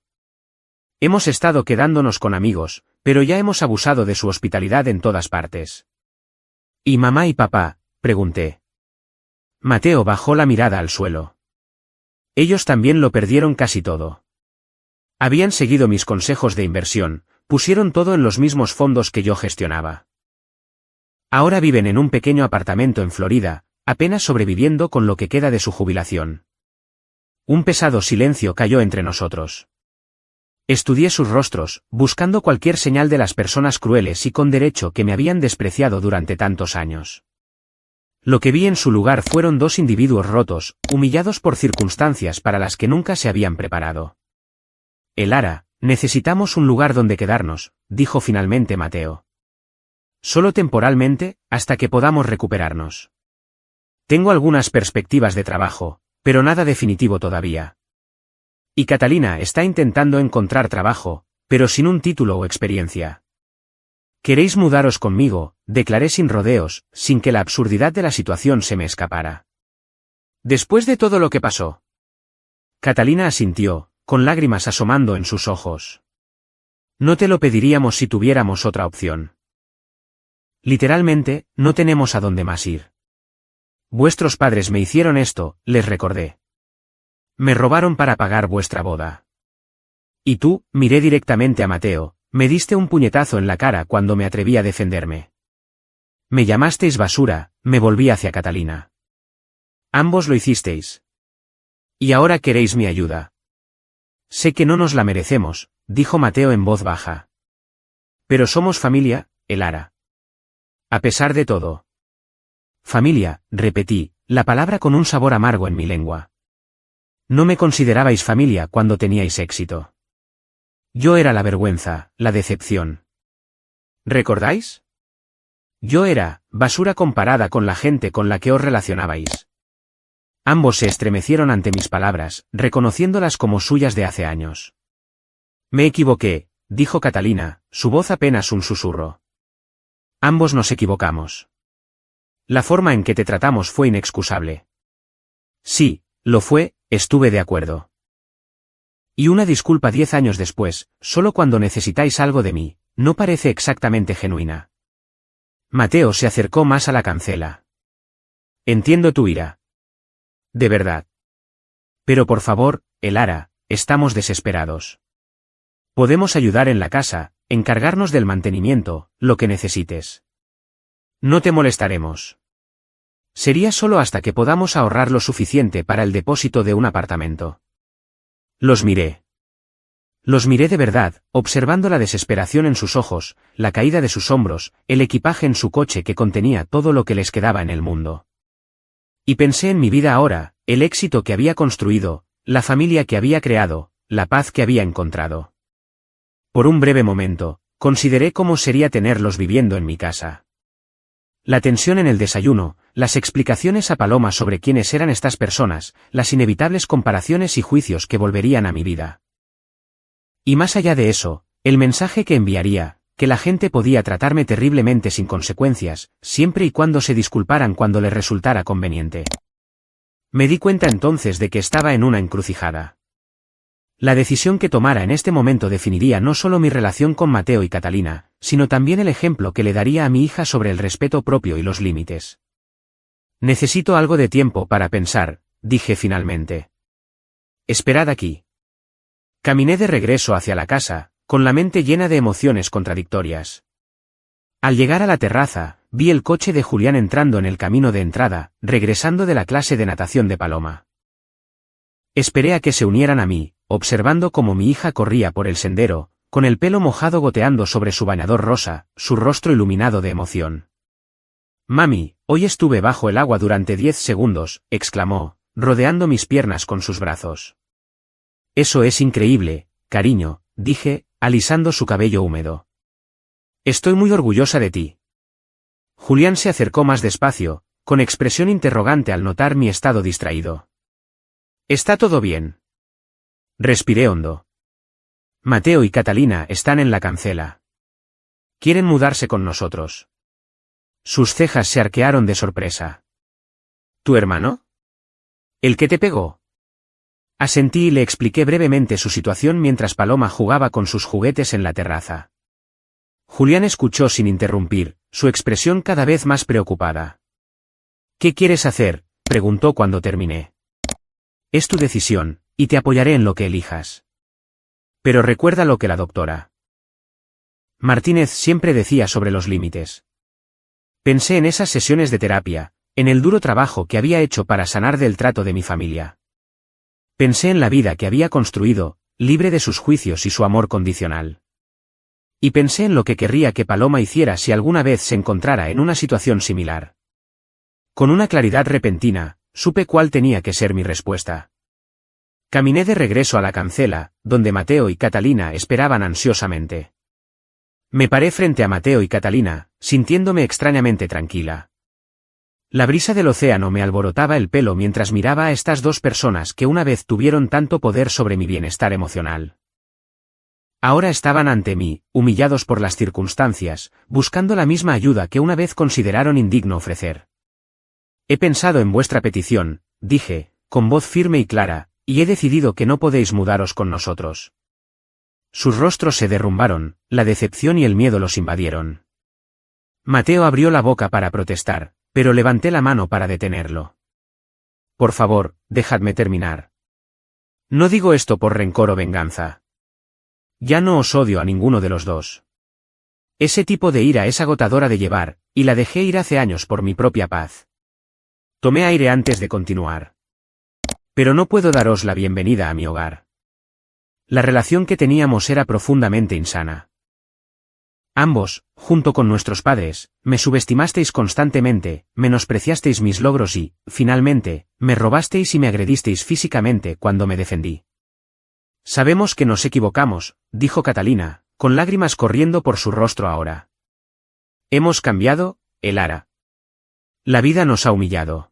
Hemos estado quedándonos con amigos, pero ya hemos abusado de su hospitalidad en todas partes. ¿Y mamá y papá?, pregunté. Mateo bajó la mirada al suelo. Ellos también lo perdieron casi todo. Habían seguido mis consejos de inversión, pusieron todo en los mismos fondos que yo gestionaba. Ahora viven en un pequeño apartamento en Florida, apenas sobreviviendo con lo que queda de su jubilación. Un pesado silencio cayó entre nosotros. Estudié sus rostros, buscando cualquier señal de las personas crueles y con derecho que me habían despreciado durante tantos años. Lo que vi en su lugar fueron dos individuos rotos, humillados por circunstancias para las que nunca se habían preparado. Elara, necesitamos un lugar donde quedarnos, dijo finalmente Mateo. Solo temporalmente, hasta que podamos recuperarnos. Tengo algunas perspectivas de trabajo, pero nada definitivo todavía. Y Catalina está intentando encontrar trabajo, pero sin un título o experiencia. ¿Queréis mudaros conmigo?, declaré sin rodeos, sin que la absurdidad de la situación se me escapara. Después de todo lo que pasó. Catalina asintió, con lágrimas asomando en sus ojos. No te lo pediríamos si tuviéramos otra opción. Literalmente, no tenemos a dónde más ir. Vuestros padres me hicieron esto, les recordé. Me robaron para pagar vuestra boda. Y tú, miré directamente a Mateo, me diste un puñetazo en la cara cuando me atreví a defenderme. Me llamasteis basura, me volví hacia Catalina. Ambos lo hicisteis. Y ahora queréis mi ayuda. Sé que no nos la merecemos, dijo Mateo en voz baja. Pero somos familia, Elara. A pesar de todo. Familia, repetí, la palabra con un sabor amargo en mi lengua. No me considerabais familia cuando teníais éxito. Yo era la vergüenza, la decepción. ¿Recordáis? Yo era, basura comparada con la gente con la que os relacionabais. Ambos se estremecieron ante mis palabras, reconociéndolas como suyas de hace años. Me equivoqué, dijo Catalina, su voz apenas un susurro. Ambos nos equivocamos. La forma en que te tratamos fue inexcusable. Sí, lo fue, estuve de acuerdo. Y una disculpa 10 años después, solo cuando necesitáis algo de mí, no parece exactamente genuina. Mateo se acercó más a la cancela. Entiendo tu ira. De verdad. Pero por favor, Elara, estamos desesperados. Podemos ayudar en la casa, encargarnos del mantenimiento, lo que necesites. No te molestaremos. Sería solo hasta que podamos ahorrar lo suficiente para el depósito de un apartamento. Los miré. Los miré de verdad, observando la desesperación en sus ojos, la caída de sus hombros, el equipaje en su coche que contenía todo lo que les quedaba en el mundo. Y pensé en mi vida ahora, el éxito que había construido, la familia que había creado, la paz que había encontrado. Por un breve momento, consideré cómo sería tenerlos viviendo en mi casa. La tensión en el desayuno, las explicaciones a Paloma sobre quiénes eran estas personas, las inevitables comparaciones y juicios que volverían a mi vida. Y más allá de eso, el mensaje que enviaría, que la gente podía tratarme terriblemente sin consecuencias, siempre y cuando se disculparan cuando les resultara conveniente. Me di cuenta entonces de que estaba en una encrucijada. La decisión que tomara en este momento definiría no solo mi relación con Mateo y Catalina, sino también el ejemplo que le daría a mi hija sobre el respeto propio y los límites. Necesito algo de tiempo para pensar, dije finalmente. Esperad aquí. Caminé de regreso hacia la casa, con la mente llena de emociones contradictorias. Al llegar a la terraza, vi el coche de Julián entrando en el camino de entrada, regresando de la clase de natación de Paloma. Esperé a que se unieran a mí, observando cómo mi hija corría por el sendero, con el pelo mojado goteando sobre su bañador rosa, su rostro iluminado de emoción. Mami, hoy estuve bajo el agua durante 10 segundos, exclamó, rodeando mis piernas con sus brazos. Eso es increíble, cariño, dije, alisando su cabello húmedo. Estoy muy orgullosa de ti. Julián se acercó más despacio, con expresión interrogante al notar mi estado distraído. ¿Está todo bien? Respiré hondo. Mateo y Catalina están en la cancela. Quieren mudarse con nosotros. Sus cejas se arquearon de sorpresa. ¿Tu hermano? ¿El que te pegó? Asentí y le expliqué brevemente su situación mientras Paloma jugaba con sus juguetes en la terraza. Julián escuchó sin interrumpir, su expresión cada vez más preocupada. ¿Qué quieres hacer? Preguntó cuando terminé. Es tu decisión, y te apoyaré en lo que elijas. Pero recuerda lo que la doctora Martínez siempre decía sobre los límites. Pensé en esas sesiones de terapia, en el duro trabajo que había hecho para sanar del trato de mi familia. Pensé en la vida que había construido, libre de sus juicios y su amor condicional. Y pensé en lo que querría que Paloma hiciera si alguna vez se encontrara en una situación similar. Con una claridad repentina, supe cuál tenía que ser mi respuesta. Caminé de regreso a la cancela, donde Mateo y Catalina esperaban ansiosamente. Me paré frente a Mateo y Catalina, sintiéndome extrañamente tranquila. La brisa del océano me alborotaba el pelo mientras miraba a estas dos personas que una vez tuvieron tanto poder sobre mi bienestar emocional. Ahora estaban ante mí, humillados por las circunstancias, buscando la misma ayuda que una vez consideraron indigno ofrecer. He pensado en vuestra petición, dije, con voz firme y clara, y he decidido que no podéis mudaros con nosotros. Sus rostros se derrumbaron, la decepción y el miedo los invadieron. Mateo abrió la boca para protestar, pero levanté la mano para detenerlo. Por favor, dejadme terminar. No digo esto por rencor o venganza. Ya no os odio a ninguno de los dos. Ese tipo de ira es agotadora de llevar, y la dejé ir hace años por mi propia paz. Tomé aire antes de continuar. Pero no puedo daros la bienvenida a mi hogar. La relación que teníamos era profundamente insana. Ambos, junto con nuestros padres, me subestimasteis constantemente, menospreciasteis mis logros y, finalmente, me robasteis y me agredisteis físicamente cuando me defendí. Sabemos que nos equivocamos, dijo Catalina, con lágrimas corriendo por su rostro ahora. Hemos cambiado, Elara. La vida nos ha humillado.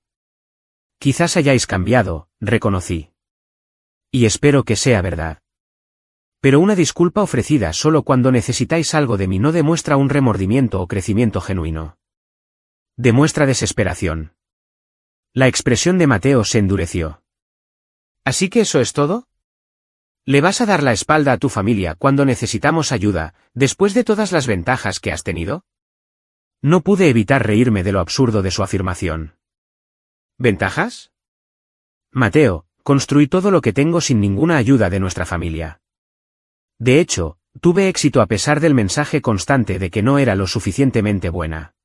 Quizás hayáis cambiado, reconocí. Y espero que sea verdad. Pero una disculpa ofrecida solo cuando necesitáis algo de mí no demuestra un remordimiento o crecimiento genuino. Demuestra desesperación. La expresión de Mateo se endureció. ¿Así que eso es todo? ¿Le vas a dar la espalda a tu familia cuando necesitamos ayuda, después de todas las ventajas que has tenido? No pude evitar reírme de lo absurdo de su afirmación. ¿Ventajas? Mateo, construí todo lo que tengo sin ninguna ayuda de nuestra familia. De hecho, tuve éxito a pesar del mensaje constante de que no era lo suficientemente buena.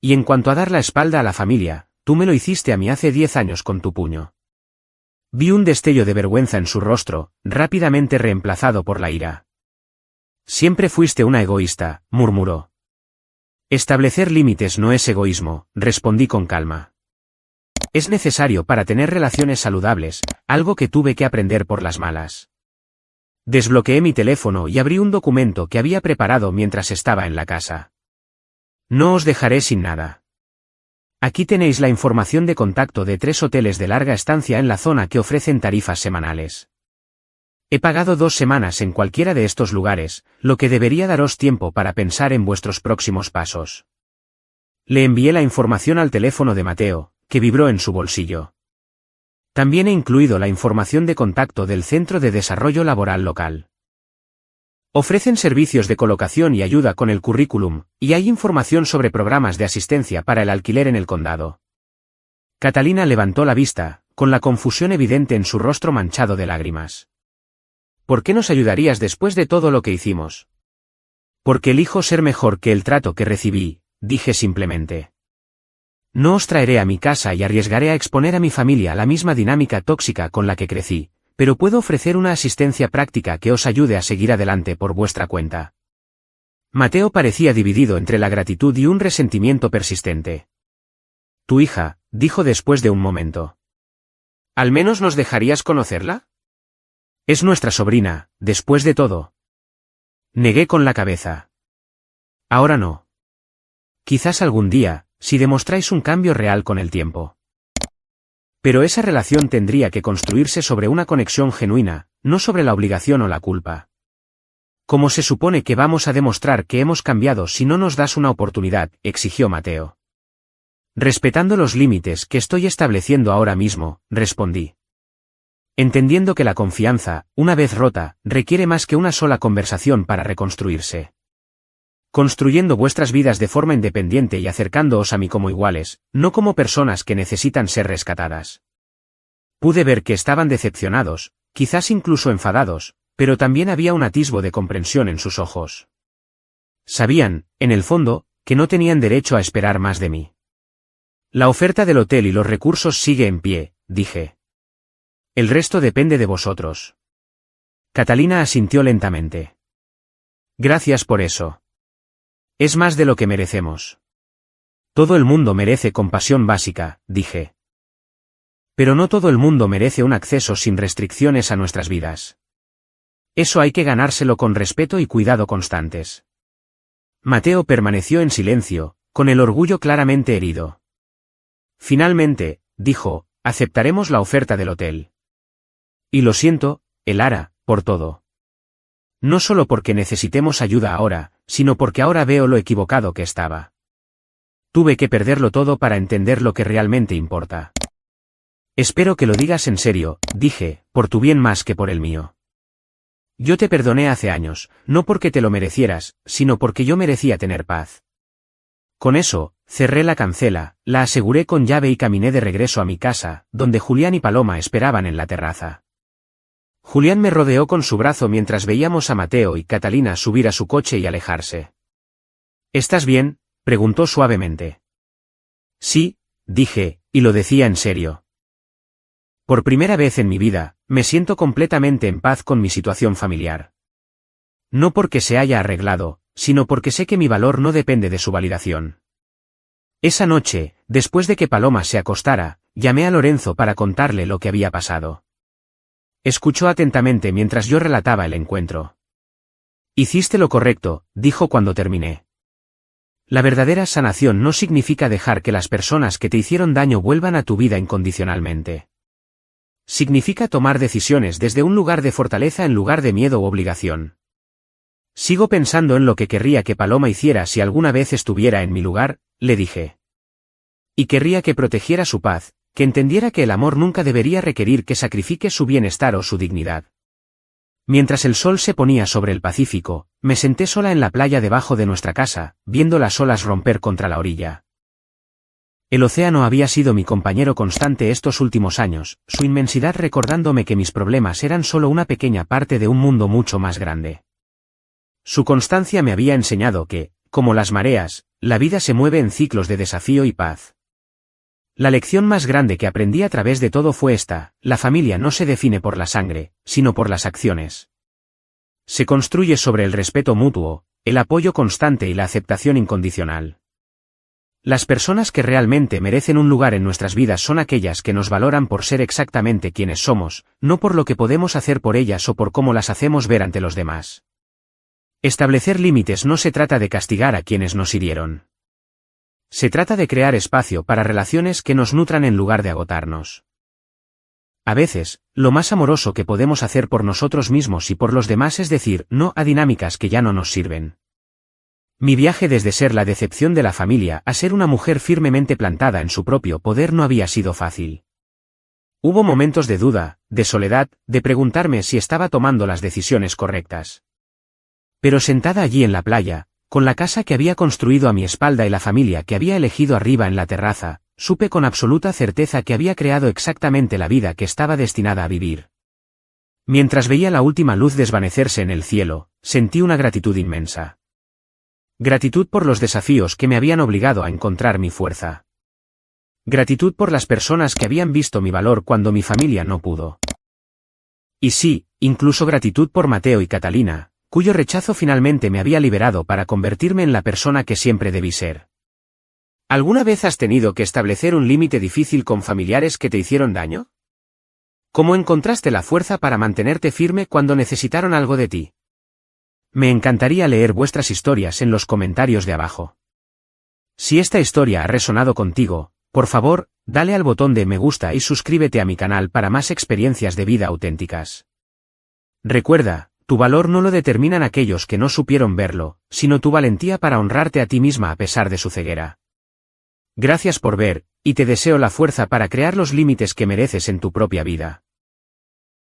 Y en cuanto a dar la espalda a la familia, tú me lo hiciste a mí hace 10 años con tu puño. Vi un destello de vergüenza en su rostro, rápidamente reemplazado por la ira. Siempre fuiste una egoísta, murmuró. Establecer límites no es egoísmo, respondí con calma. Es necesario para tener relaciones saludables, algo que tuve que aprender por las malas. Desbloqueé mi teléfono y abrí un documento que había preparado mientras estaba en la casa. No os dejaré sin nada. Aquí tenéis la información de contacto de 3 hoteles de larga estancia en la zona que ofrecen tarifas semanales. He pagado 2 semanas en cualquiera de estos lugares, lo que debería daros tiempo para pensar en vuestros próximos pasos. Le envié la información al teléfono de Mateo, que vibró en su bolsillo. También he incluido la información de contacto del Centro de Desarrollo Laboral local. Ofrecen servicios de colocación y ayuda con el currículum, y hay información sobre programas de asistencia para el alquiler en el condado. Catalina levantó la vista, con la confusión evidente en su rostro manchado de lágrimas. ¿Por qué nos ayudarías después de todo lo que hicimos? Porque elijo ser mejor que el trato que recibí, dije simplemente. No os traeré a mi casa y arriesgaré a exponer a mi familia a la misma dinámica tóxica con la que crecí, pero puedo ofrecer una asistencia práctica que os ayude a seguir adelante por vuestra cuenta. Mateo parecía dividido entre la gratitud y un resentimiento persistente. Tu hija, dijo después de un momento. ¿Al menos nos dejarías conocerla? Es nuestra sobrina, después de todo. Negué con la cabeza. Ahora no. Quizás algún día, si demostráis un cambio real con el tiempo. Pero esa relación tendría que construirse sobre una conexión genuina, no sobre la obligación o la culpa. ¿Cómo se supone que vamos a demostrar que hemos cambiado si no nos das una oportunidad?, exigió Mateo. Respetando los límites que estoy estableciendo ahora mismo, respondí. Entendiendo que la confianza, una vez rota, requiere más que una sola conversación para reconstruirse. construyendo vuestras vidas de forma independiente y acercándoos a mí como iguales, no como personas que necesitan ser rescatadas. Pude ver que estaban decepcionados, quizás incluso enfadados, pero también había un atisbo de comprensión en sus ojos. Sabían, en el fondo, que no tenían derecho a esperar más de mí. La oferta del hotel y los recursos sigue en pie, dije. El resto depende de vosotros. Catalina asintió lentamente. Gracias por eso. Es más de lo que merecemos. Todo el mundo merece compasión básica, dije. Pero no todo el mundo merece un acceso sin restricciones a nuestras vidas. Eso hay que ganárselo con respeto y cuidado constantes. Mateo permaneció en silencio, con el orgullo claramente herido. Finalmente, dijo, aceptaremos la oferta del hotel. Y lo siento, Elara, por todo. No solo porque necesitemos ayuda ahora, sino porque ahora veo lo equivocado que estaba. Tuve que perderlo todo para entender lo que realmente importa. Espero que lo digas en serio, dije, por tu bien más que por el mío. Yo te perdoné hace años, no porque te lo merecieras, sino porque yo merecía tener paz. Con eso, cerré la cancela, la aseguré con llave y caminé de regreso a mi casa, donde Julián y Paloma esperaban en la terraza. Julián me rodeó con su brazo mientras veíamos a Mateo y Catalina subir a su coche y alejarse. ¿Estás bien?, preguntó suavemente. Sí, dije, y lo decía en serio. Por primera vez en mi vida, me siento completamente en paz con mi situación familiar. No porque se haya arreglado, sino porque sé que mi valor no depende de su validación. Esa noche, después de que Paloma se acostara, llamé a Lorenzo para contarle lo que había pasado. Escuchó atentamente mientras yo relataba el encuentro. Hiciste lo correcto, dijo cuando terminé. La verdadera sanación no significa dejar que las personas que te hicieron daño vuelvan a tu vida incondicionalmente. Significa tomar decisiones desde un lugar de fortaleza en lugar de miedo u obligación. Sigo pensando en lo que querría que Paloma hiciera si alguna vez estuviera en mi lugar, le dije. Y querría que protegiera su paz, que entendiera que el amor nunca debería requerir que sacrifique su bienestar o su dignidad. Mientras el sol se ponía sobre el Pacífico, me senté sola en la playa debajo de nuestra casa, viendo las olas romper contra la orilla. El océano había sido mi compañero constante estos últimos años, su inmensidad recordándome que mis problemas eran solo una pequeña parte de un mundo mucho más grande. Su constancia me había enseñado que, como las mareas, la vida se mueve en ciclos de desafío y paz. La lección más grande que aprendí a través de todo fue esta: la familia no se define por la sangre, sino por las acciones. Se construye sobre el respeto mutuo, el apoyo constante y la aceptación incondicional. Las personas que realmente merecen un lugar en nuestras vidas son aquellas que nos valoran por ser exactamente quienes somos, no por lo que podemos hacer por ellas o por cómo las hacemos ver ante los demás. Establecer límites no se trata de castigar a quienes nos hirieron. Se trata de crear espacio para relaciones que nos nutran en lugar de agotarnos. A veces, lo más amoroso que podemos hacer por nosotros mismos y por los demás es decir no a dinámicas que ya no nos sirven. Mi viaje desde ser la decepción de la familia a ser una mujer firmemente plantada en su propio poder no había sido fácil. Hubo momentos de duda, de soledad, de preguntarme si estaba tomando las decisiones correctas. Pero sentada allí en la playa, con la casa que había construido a mi espalda y la familia que había elegido arriba en la terraza, supe con absoluta certeza que había creado exactamente la vida que estaba destinada a vivir. Mientras veía la última luz desvanecerse en el cielo, sentí una gratitud inmensa. Gratitud por los desafíos que me habían obligado a encontrar mi fuerza. Gratitud por las personas que habían visto mi valor cuando mi familia no pudo. Y sí, incluso gratitud por Mateo y Catalina, cuyo rechazo finalmente me había liberado para convertirme en la persona que siempre debí ser. ¿Alguna vez has tenido que establecer un límite difícil con familiares que te hicieron daño? ¿Cómo encontraste la fuerza para mantenerte firme cuando necesitaron algo de ti? Me encantaría leer vuestras historias en los comentarios de abajo. Si esta historia ha resonado contigo, por favor, dale al botón de me gusta y suscríbete a mi canal para más experiencias de vida auténticas. Recuerda, tu valor no lo determinan aquellos que no supieron verlo, sino tu valentía para honrarte a ti misma a pesar de su ceguera. Gracias por ver, y te deseo la fuerza para crear los límites que mereces en tu propia vida.